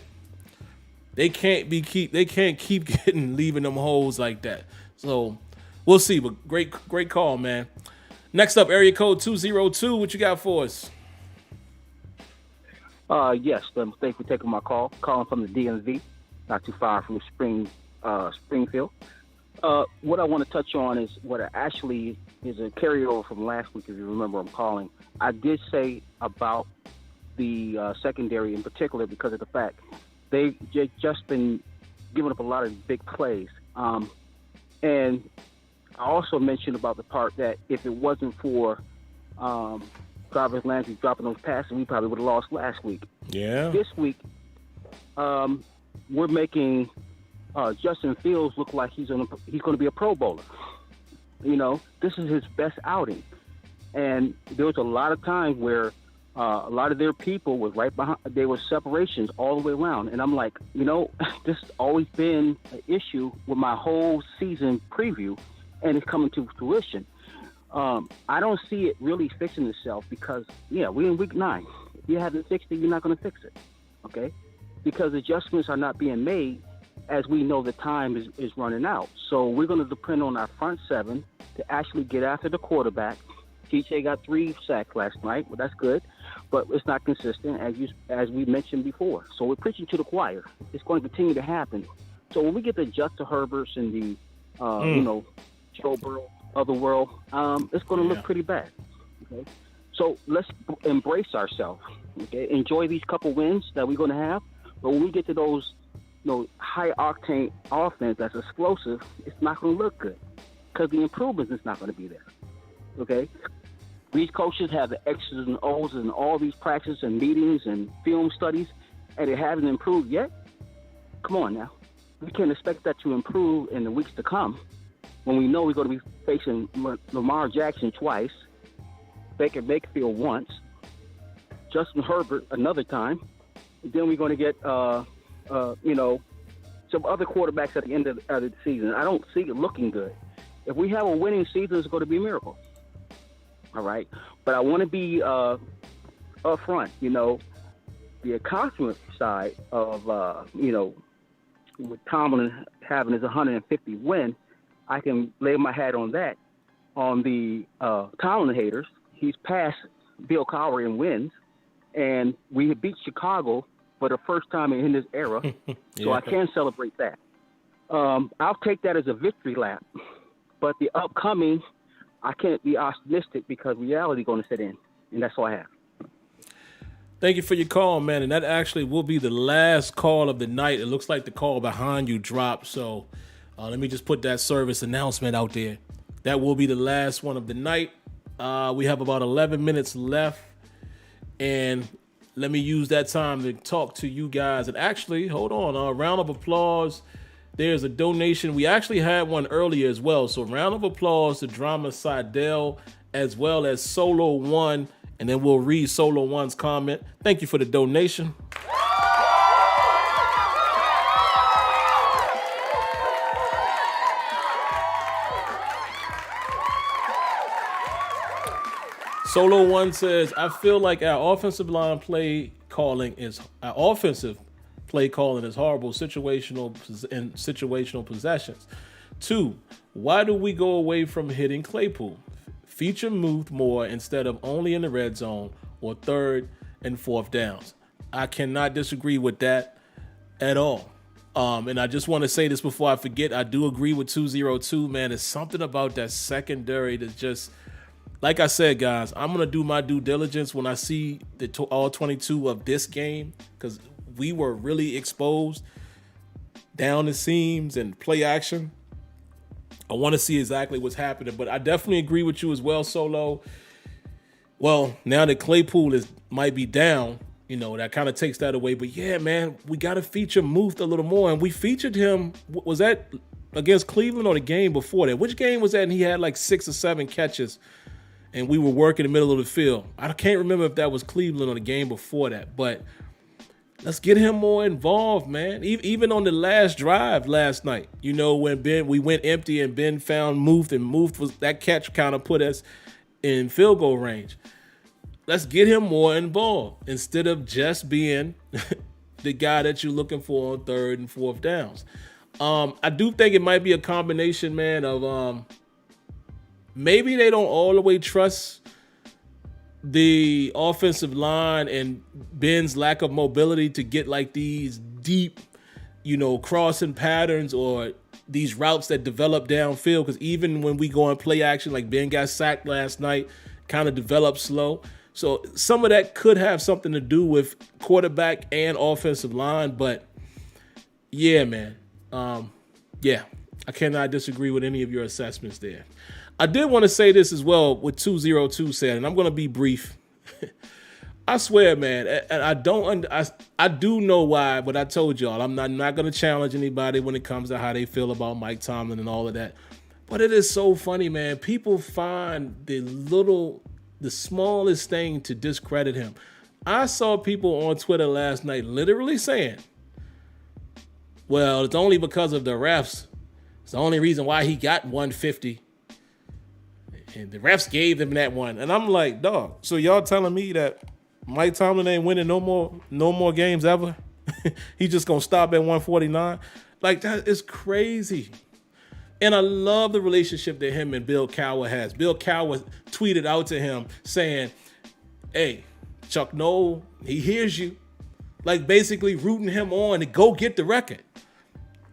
they can't keep leaving them holes like that. So we'll see. But great call, man. Next up, area code 202. What you got for us? Yes, thanks for taking my call. Calling from the DMV, not too far from Springfield. What I want to touch on is what actually is a carryover from last week, if you remember I'm calling. I did say about the secondary in particular because of the fact they've just been giving up a lot of big plays. And I also mentioned about the part that if it wasn't for Travis Landry dropping those passes, we probably would have lost last week. Yeah. This week, we're making Justin Fields look like he's going to be a Pro Bowler. This is his best outing. And there was a lot of times where a lot of their people was right behind. There was separations all the way around. And I'm like, this has always been an issue with my whole season preview, and it's coming to fruition. I don't see it really fixing itself because, we're in week 9. If you haven't fixed it, you're not going to fix it, okay? Because adjustments are not being made as we know the time is running out. So we're going to depend on our front 7 to actually get after the quarterback. TJ got 3 sacks last night. Well, that's good, but it's not consistent as we mentioned before. So we're preaching to the choir. It's going to continue to happen. So when we get the Justin Herberts and the, Joe Burrow of the world, it's going to look pretty bad. Okay, so let's embrace ourselves. Okay, enjoy these couple wins that we're going to have. But when we get to those high octane offense that's explosive, it's not going to look good because the improvements is not going to be there. Okay, these coaches have the X's and O's and all these practices and meetings and film studies, and it hasn't improved yet. Come on now, we can't expect that to improve in the weeks to come when we know we're going to be facing Lamar Jackson twice, Baker Mayfield once, Justin Herbert another time. Then we're going to get, some other quarterbacks at the end of the season. I don't see it looking good. If we have a winning season, it's going to be a miracle. All right? But I want to be upfront, the accomplishment side of, with Tomlin having his 150 win, I can lay my hat on that. On the Tomlin haters, he's passed Bill Cowher in wins, and we have beat Chicago for the first time in this era, so I can celebrate that. I'll take that as a victory lap, but the upcoming, I can't be optimistic because reality is going to set in, and that's all I have. Thank you for your call, man, and that actually will be the last call of the night. It looks like the call behind you dropped, so let me just put that service announcement out there. That will be the last one of the night. We have about 11 minutes left, and let me use that time to talk to you guys. And actually, hold on, a round of applause. There's a donation. We actually had one earlier as well. So round of applause to Drama Seidel as well as Solo One. And then we'll read Solo One's comment. Thank you for the donation. Solo One says, I feel like our offensive play calling is horrible situational possessions. 2, why do we go away from hitting Claypool? Feature moved more instead of only in the red zone or 3rd and 4th downs. I cannot disagree with that at all. And I just want to say this before I forget. I do agree with 202, man. There's something about that secondary that just, like I said, guys, I'm going to do my due diligence when I see all 22 of this game, because we were really exposed down the seams and play action. I want to see exactly what's happening, but I definitely agree with you as well, Solo. Well, now that Claypool might be down, that kind of takes that away. But yeah, man, we got to feature Muth a little more. And we featured him, was that against Cleveland or the game before that? Which game was that? And he had like 6 or 7 catches. And we were working in the middle of the field. I can't remember if that was Cleveland or the game before that, but let's get him more involved, man. Even on the last drive last night, when we went empty and Ben found Muth, and Muth was that catch kind of put us in field goal range. Let's get him more involved instead of just being the guy that you're looking for on 3rd and 4th downs. I do think it might be a combination, man, of maybe they don't all the way trust the offensive line and Ben's lack of mobility to get like these deep, crossing patterns or these routes that develop downfield. Because even when we go and play action, like Ben got sacked last night, kind of developed slow. So some of that could have something to do with quarterback and offensive line. But yeah, man. I cannot disagree with any of your assessments there. I did want to say this as well, what 202 said, and I'm going to be brief. I swear, man, and I do know why, but I told y'all, I'm not going to challenge anybody when it comes to how they feel about Mike Tomlin and all of that. But it is so funny, man. People find the smallest thing to discredit him. I saw people on Twitter last night literally saying, well, it's only because of the refs. It's the only reason why he got 150. And the refs gave him that one. And I'm like, dog, so y'all telling me that Mike Tomlin ain't winning no more games ever? He just gonna stop at 149? Like, that is crazy. And I love the relationship that him and Bill Cowher has. Bill Cowher tweeted out to him saying, hey, Chuck Noll, he hears you. Like, basically rooting him on to go get the record.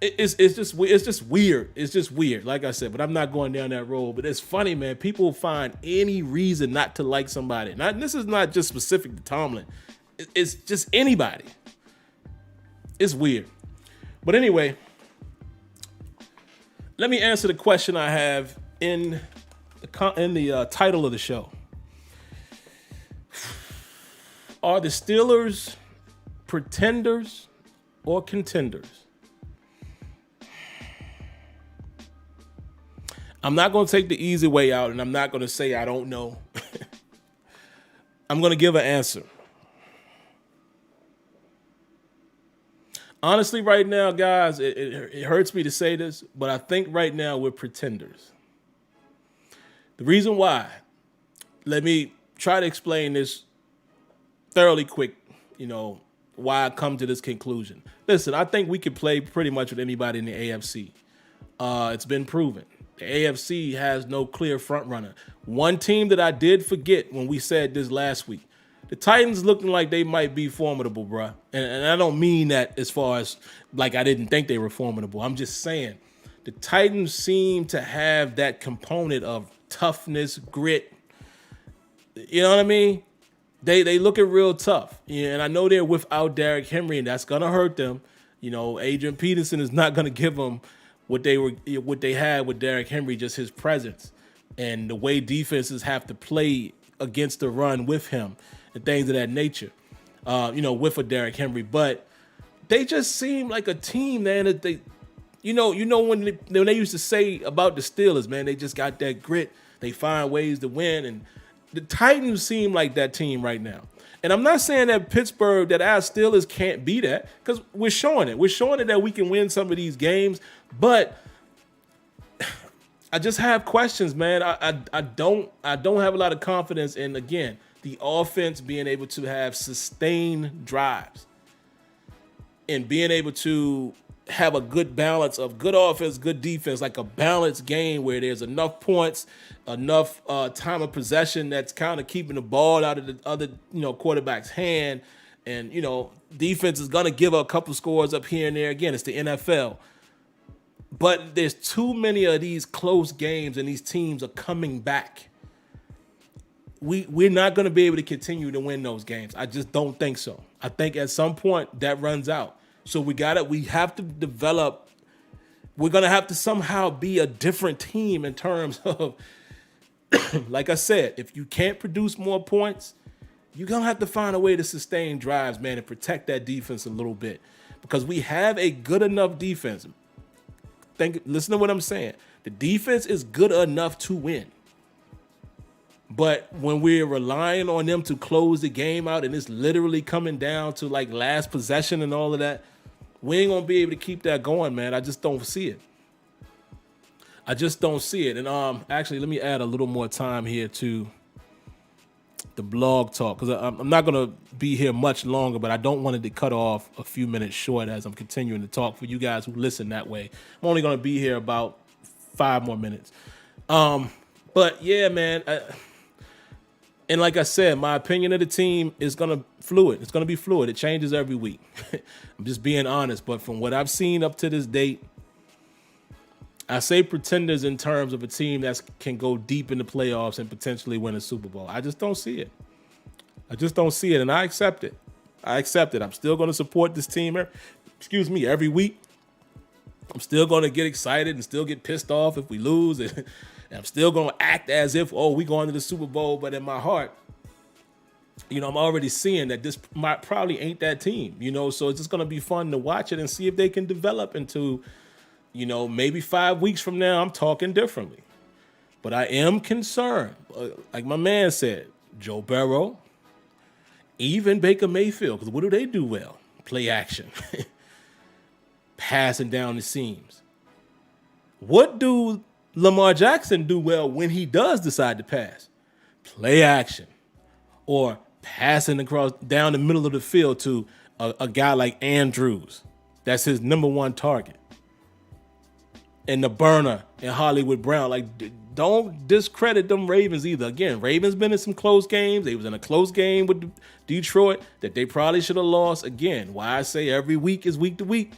It's just weird. It's just weird, like I said, but I'm not going down that road. But it's funny, man. People find any reason not to like somebody. This is not just specific to Tomlin. It's just anybody. It's weird. But anyway, let me answer the question I have in the title of the show. Are the Steelers pretenders or contenders? I'm not going to take the easy way out, and I'm not going to say I don't know. I'm going to give an answer. Honestly, right now, guys, it hurts me to say this, but I think right now we're pretenders. The reason why, let me try to explain this thoroughly quick, why I come to this conclusion. Listen, I think we can play pretty much with anybody in the AFC. It's been proven. The AFC has no clear front runner. One team that I did forget when we said this last week, the Titans looking like they might be formidable, bruh. And I don't mean that as far as like I didn't think they were formidable. I'm just saying the Titans seem to have that component of toughness, grit. You know what I mean? They looking real tough. Yeah, and I know they're without Derrick Henry, and that's going to hurt them. Adrian Peterson is not going to give them what they had with Derrick Henry, just his presence and the way defenses have to play against the run with him and things of that nature, with a Derrick Henry. But they just seem like a team, man, that they, when they used to say about the Steelers, man, they just got that grit. They find ways to win. And the Titans seem like that team right now. And I'm not saying that Pittsburgh, that our Steelers can't be that, because we're showing it. We're showing it that we can win some of these games. But I just have questions, man. I don't have a lot of confidence in, again, the offense being able to have sustained drives and being able to have a good balance of good offense, good defense, like a balanced game where there's enough points, enough time of possession that's kind of keeping the ball out of the other, quarterback's hand. And, defense is going to give a couple scores up here and there. Again, it's the NFL. But there's too many of these close games and these teams are coming back. We're not going to be able to continue to win those games. I just don't think so. I think at some point that runs out. So we have to develop. We're going to have to somehow be a different team in terms of, like I said, if you can't produce more points, you're going to have to find a way to sustain drives, man, and protect that defense a little bit, because we have a good enough defense. Listen to what I'm saying. The defense is good enough to win. But when we're relying on them to close the game out and it's literally coming down to like last possession and all of that, we ain't going to be able to keep that going, man. I just don't see it. And actually, let me add a little more time here to the blog talk, because I'm not going to be here much longer, but I don't want it to cut off a few minutes short as I'm continuing to talk for you guys who listen that way. I'm only going to be here about 5 more minutes. But yeah, man. And like I said, my opinion of the team is going to fluid. It's going to be fluid. It changes every week. I'm just being honest. But from what I've seen up to this date, I say pretenders in terms of a team that can go deep in the playoffs and potentially win a Super Bowl. I just don't see it. And I accept it. I'm still going to support this team, every week. I'm still going to get excited and still get pissed off if we lose. And I'm still going to act as if, we going to the Super Bowl. But in my heart, I'm already seeing that this probably ain't that team, so it's just going to be fun to watch it and see if they can develop into, maybe 5 weeks from now, I'm talking differently. But I am concerned, like my man said, Joe Burrow, even Baker Mayfield, because what do they do well? Play action. Passing down the seams. What do Lamar Jackson do well when he does decide to pass? Play action. Or passing across down the middle of the field to a guy like Andrews. That's his number one target. And the burner and Hollywood Brown. Like, don't discredit them Ravens either. Again, Ravens been in some close games. They was in a close game with Detroit that they probably should have lost. Again, why I say every week is week to week.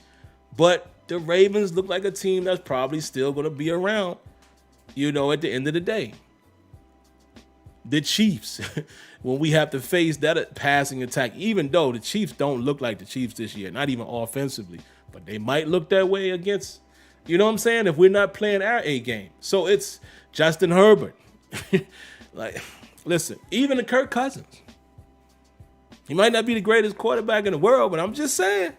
But the Ravens look like a team that's probably still going to be around, at the end of the day. The Chiefs, when we have to face that passing attack, even though the Chiefs don't look like the Chiefs this year, not even offensively. but they might look that way against, you know what I'm saying, if we're not playing our A game. So it's Justin Herbert. Like, listen, even to Kirk Cousins. He might not be the greatest quarterback in the world, but I'm just saying,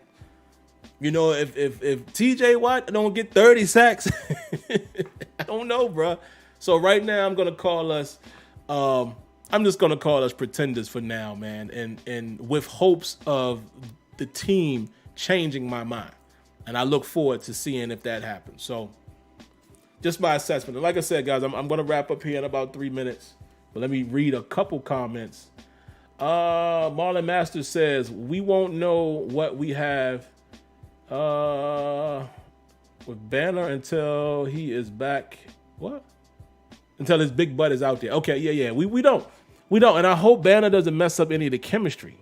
you know, if TJ Watt don't get 30 sacks, I don't know, bro. So right now I'm just gonna call us pretenders for now, man, and with hopes of the team changing my mind. And I look forward to seeing if that happens. So just my assessment. And like I said, guys, I'm gonna wrap up here in about 3 minutes. But let me read a couple comments. Marlon Masters says, we won't know what we have with Banner until he is back. What? Until his big butt is out there. Okay, yeah. We don't. And I hope Banner doesn't mess up any of the chemistry.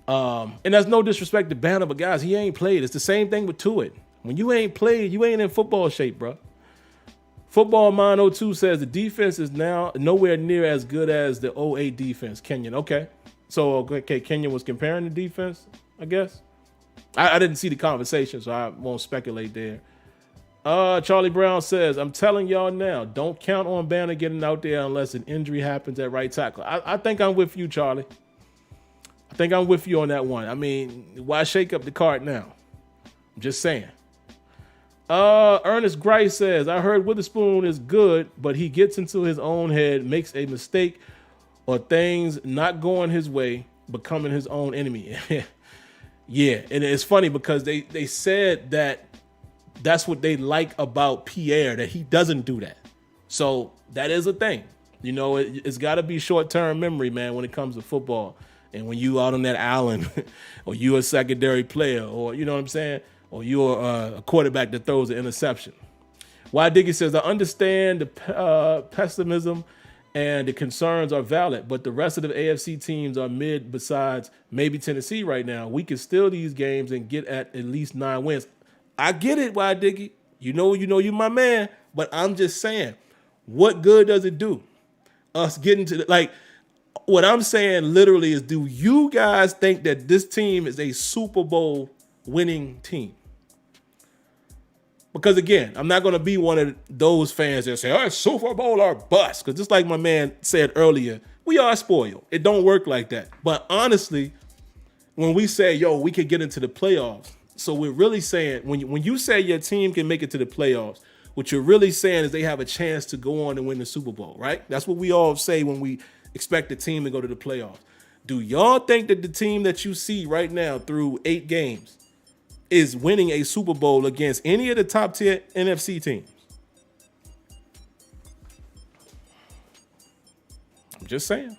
And that's no disrespect to Banner, but guys, he ain't played. It's the same thing with Tuitt. When you ain't played, you ain't in football shape, bro. Football Mind 02 says the defense is now nowhere near as good as the 08 defense. Kenyon, okay. So, okay, Kenyon was comparing the defense, I guess. I didn't see the conversation, so I won't speculate there. Charlie Brown says, I'm telling y'all now, don't count on Banner getting out there unless an injury happens at right tackle. I think I'm with you, Charlie. I think I'm with you on that one. I mean, why shake up the cart now? I'm just saying. Ernest Grice says, I heard Witherspoon is good, but he gets into his own head, makes a mistake, or things not going his way, becoming his own enemy. Yeah, and it's funny because they said that's what they like about Pierre, that he doesn't do that. So that is a thing. You know, it's got to be short-term memory, man, when it comes to football. And when you out on that island, or you a secondary player, or you know what I'm saying, or you're a quarterback that throws an interception. Y Diggy says, I understand the pessimism and the concerns are valid, but the rest of the AFC teams are mid besides maybe Tennessee right now. We can steal these games and get at least 9 wins. I get it, Y Diggy. You know you my man, but I'm just saying, what good does it do us getting to what I'm saying literally is, do you guys think that this team is a Super Bowl winning team? Because again, I'm not going to be one of those fans that say, oh, Super Bowl or bust. Because just like my man said earlier, we are spoiled. It don't work like that. But honestly, when we say, yo, we could get into the playoffs, so we're really saying, when you say your team can make it to the playoffs, what you're really saying is they have a chance to go on and win the Super Bowl, right? That's what we all say when we expect the team to go to the playoffs. Do y'all think that the team that you see right now through 8 games is winning a Super Bowl against any of the top tier NFC teams? I'm just saying.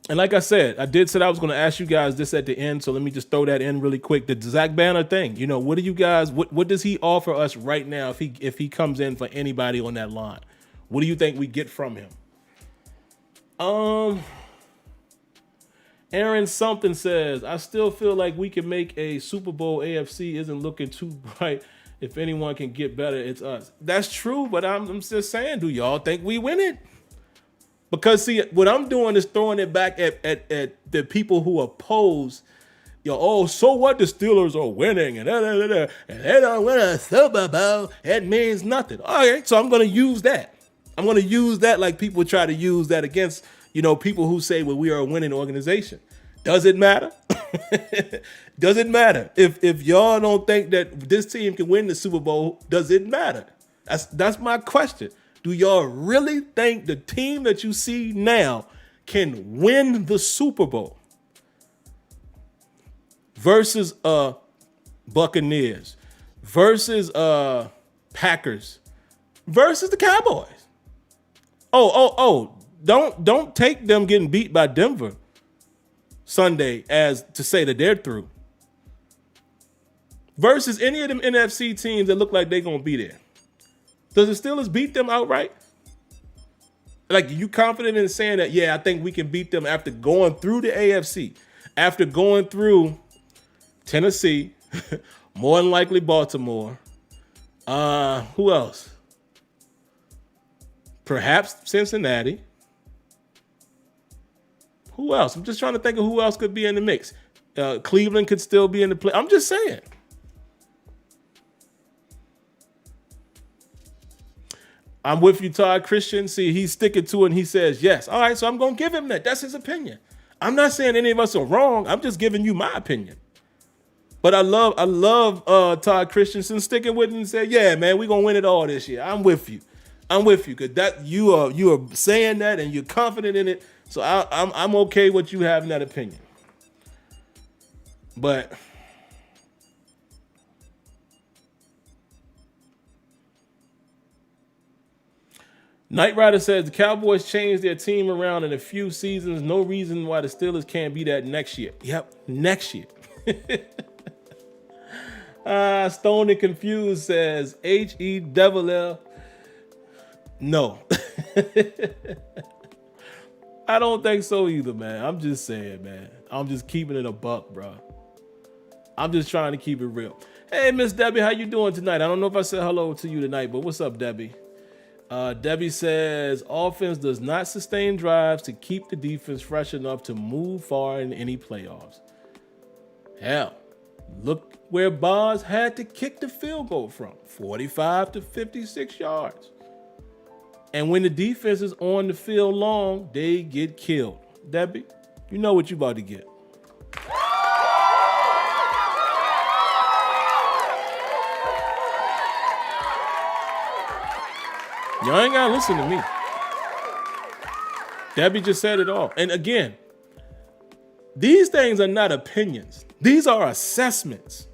And like I said, I did say I was going to ask you guys this at the end, so let me just throw that in really quick. The Zach Banner thing, you know, what do you guys, what does he offer us right now if he comes in for anybody on that line? What do you think we get from him? Aaron something says, I still feel like we can make a Super Bowl. AFC isn't looking too bright. If anyone can get better, it's us. That's true, but I'm just saying, do y'all think we win it? Because see, what I'm doing is throwing it back at the people who oppose, so what, the Steelers are winning and they don't win a Super Bowl. That means nothing. All right, so I'm going to use that. I'm going to use that like people try to use that against, people who say, well, we are a winning organization. Does it matter? Does it matter? If y'all don't think that this team can win the Super Bowl, does it matter? That's my question. Do y'all really think the team that you see now can win the Super Bowl versus Buccaneers, versus Packers, versus the Cowboys? Don't take them getting beat by Denver Sunday as to say that they're through. Versus any of them NFC teams that look like they're going to be there. Does the Steelers beat them outright? Like, you confident in saying that, yeah, I think we can beat them after going through the AFC, after going through Tennessee, more than likely Baltimore. Who else? Perhaps Cincinnati. Who else? I'm just trying to think of who else could be in the mix. Cleveland could still be in the play. I'm just saying. I'm with you, Todd Christian. See, he's sticking to it and he says yes. All right, so I'm going to give him that. That's his opinion. I'm not saying any of us are wrong. I'm just giving you my opinion. But I love Todd Christensen sticking with it and saying, yeah, man, we're going to win it all this year. I'm with you. Because that you are saying that and you're confident in it. So I'm okay with you having that opinion. But Knight Rider says the Cowboys changed their team around in a few seasons. No reason why the Steelers can't be that next year. Yep, next year. Stone and Confused says H.E. Devil. No. I don't think so either, man. I'm just saying, man. I'm just keeping it a buck, bro. I'm just trying to keep it real. Hey, Miss Debbie, how you doing tonight? I don't know if I said hello to you tonight, but what's up, Debbie? Debbie says, offense does not sustain drives to keep the defense fresh enough to move far in any playoffs. Hell, look where Boz had to kick the field goal from, 45 to 56 yards. And when the defense is on the field long, they get killed. Debbie, you know what you about to get. Y'all ain't gotta listen to me. Debbie just said it all. And again, these things are not opinions. These are assessments.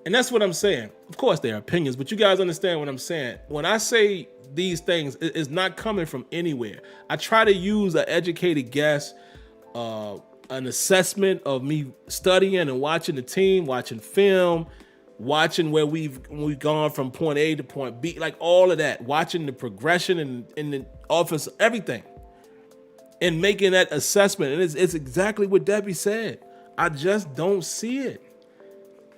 And that's what I'm saying. Of course, they are opinions, but you guys understand what I'm saying. When I say these things, it's not coming from anywhere. I try to use an educated guess, an assessment of me studying and watching the team, watching film, watching where we've gone from point A to point B, like all of that, watching the progression in the offense, everything, and making that assessment. And it's exactly what Debbie said. I just don't see it.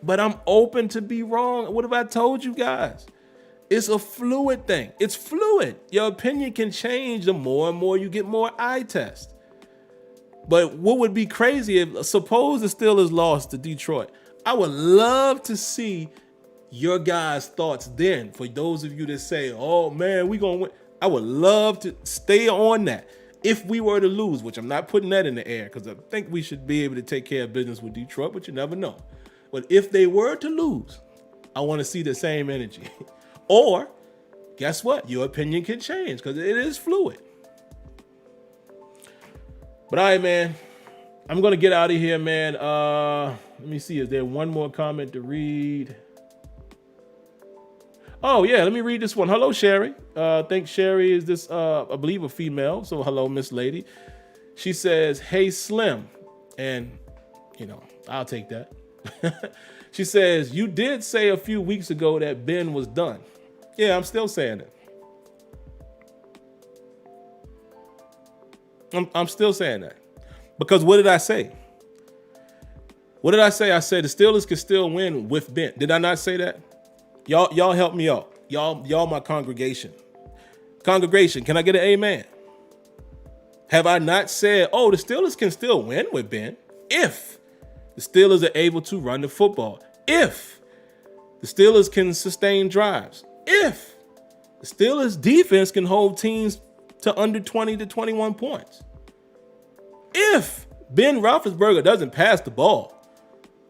But I'm open to be wrong. What have I told you guys? It's a fluid thing. It's fluid. Your opinion can change the more and more you get more eye test. But what would be crazy if, suppose the Steelers lost to Detroit? I would love to see your guys' thoughts then. For those of you that say, oh man, we gonna win. I would love to stay on that. If we were to lose, which I'm not putting that in the air because I think we should be able to take care of business with Detroit, but you never know. But if they were to lose, I want to see the same energy. Or, guess what? Your opinion can change because it is fluid. But all right, man. I'm going to get out of here, man. Let me see. Is there one more comment to read? Oh, yeah. Let me read this one. Hello, Sherry. I think Sherry is this, I believe, a female. So hello, Miss Lady. She says, hey, Slim. And, I'll take that. She says, you did say a few weeks ago that Ben was done. Yeah, I'm still saying it. I'm still saying that. Because what did I say? What did I say? I said the Steelers could still win with Ben. Did I not say that? Y'all help me out. Y'all my congregation. Congregation, can I get an amen? Have I not said, oh, the Steelers can still win with Ben if the Steelers are able to run the football, if the Steelers can sustain drives, if the Steelers defense can hold teams to under 20 to 21 points, if Ben Roethlisberger doesn't pass the ball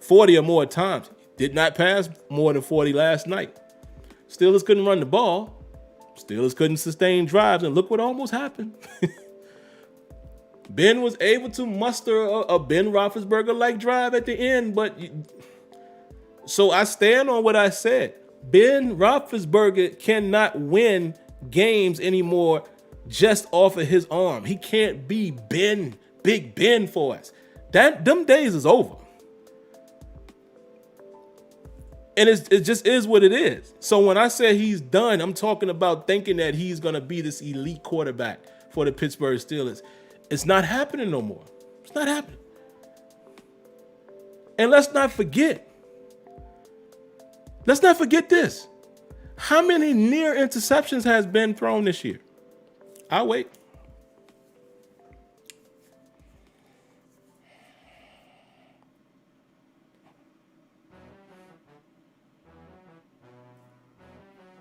40 or more times, did not pass more than 40 last night. Steelers couldn't run the ball. Steelers couldn't sustain drives, and look what almost happened. Ben was able to muster a Ben Roethlisberger-like drive at the end, but so I stand on what I said. Ben Roethlisberger cannot win games anymore just off of his arm. He can't be Big Ben for us. Them days is over. And it just is what it is. So when I say he's done, I'm talking about thinking that he's going to be this elite quarterback for the Pittsburgh Steelers. It's not happening no more. It's not happening. And let's not forget this. How many near interceptions has been thrown this year? I'll wait.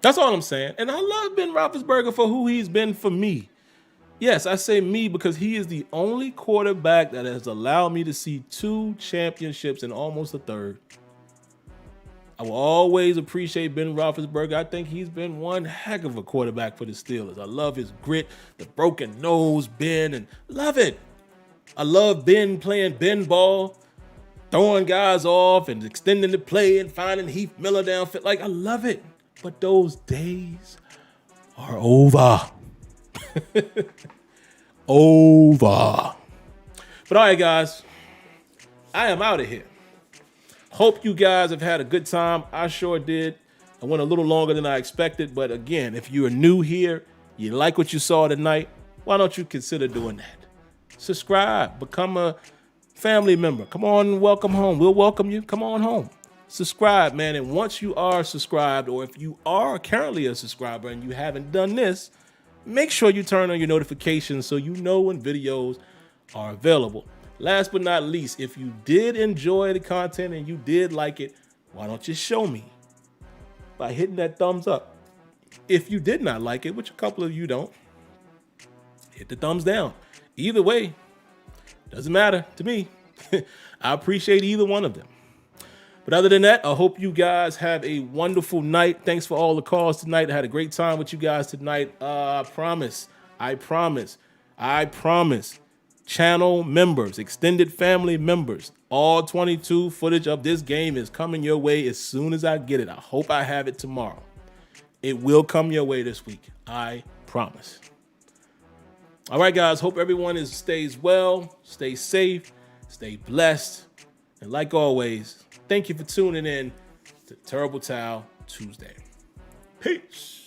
That's all I'm saying. And I love Ben Roethlisberger for who he's been for me. Yes, I say me because he is the only quarterback that has allowed me to see 2 championships and almost a third. I will always appreciate Ben Roethlisberger. I think he's been one heck of a quarterback for the Steelers. I love his grit, the broken nose, Ben, and love it. I love Ben playing Ben ball, throwing guys off and extending the play and finding Heath Miller downfield. Like, I love it. But those days are over. Over. But all right, guys, I am out of here. Hope you guys have had a good time. I sure did. I went a little longer than I expected. But again, if you are new here, you like what you saw tonight, why don't you consider doing that? Subscribe. Become a family member. Come on, welcome home. We'll welcome you. Come on home. Subscribe, man. And once you are subscribed, or if you are currently a subscriber and you haven't done this, make sure you turn on your notifications so you know when videos are available. Last but not least, if you did enjoy the content and you did like it, why don't you show me by hitting that thumbs up? If you did not like it, which a couple of you don't, hit the thumbs down. Either way, doesn't matter to me. I appreciate either one of them. But other than that, I hope you guys have a wonderful night. Thanks for all the calls tonight. I had a great time with you guys tonight. I promise. Channel members, extended family members, all 22 footage of this game is coming your way as soon as I get it. I hope I have it tomorrow. It will come your way this week. I promise. All right, guys. Hope everyone stays well, stay safe, stay blessed. And like always, thank you for tuning in to Terrible Towel Tuesday. Peace.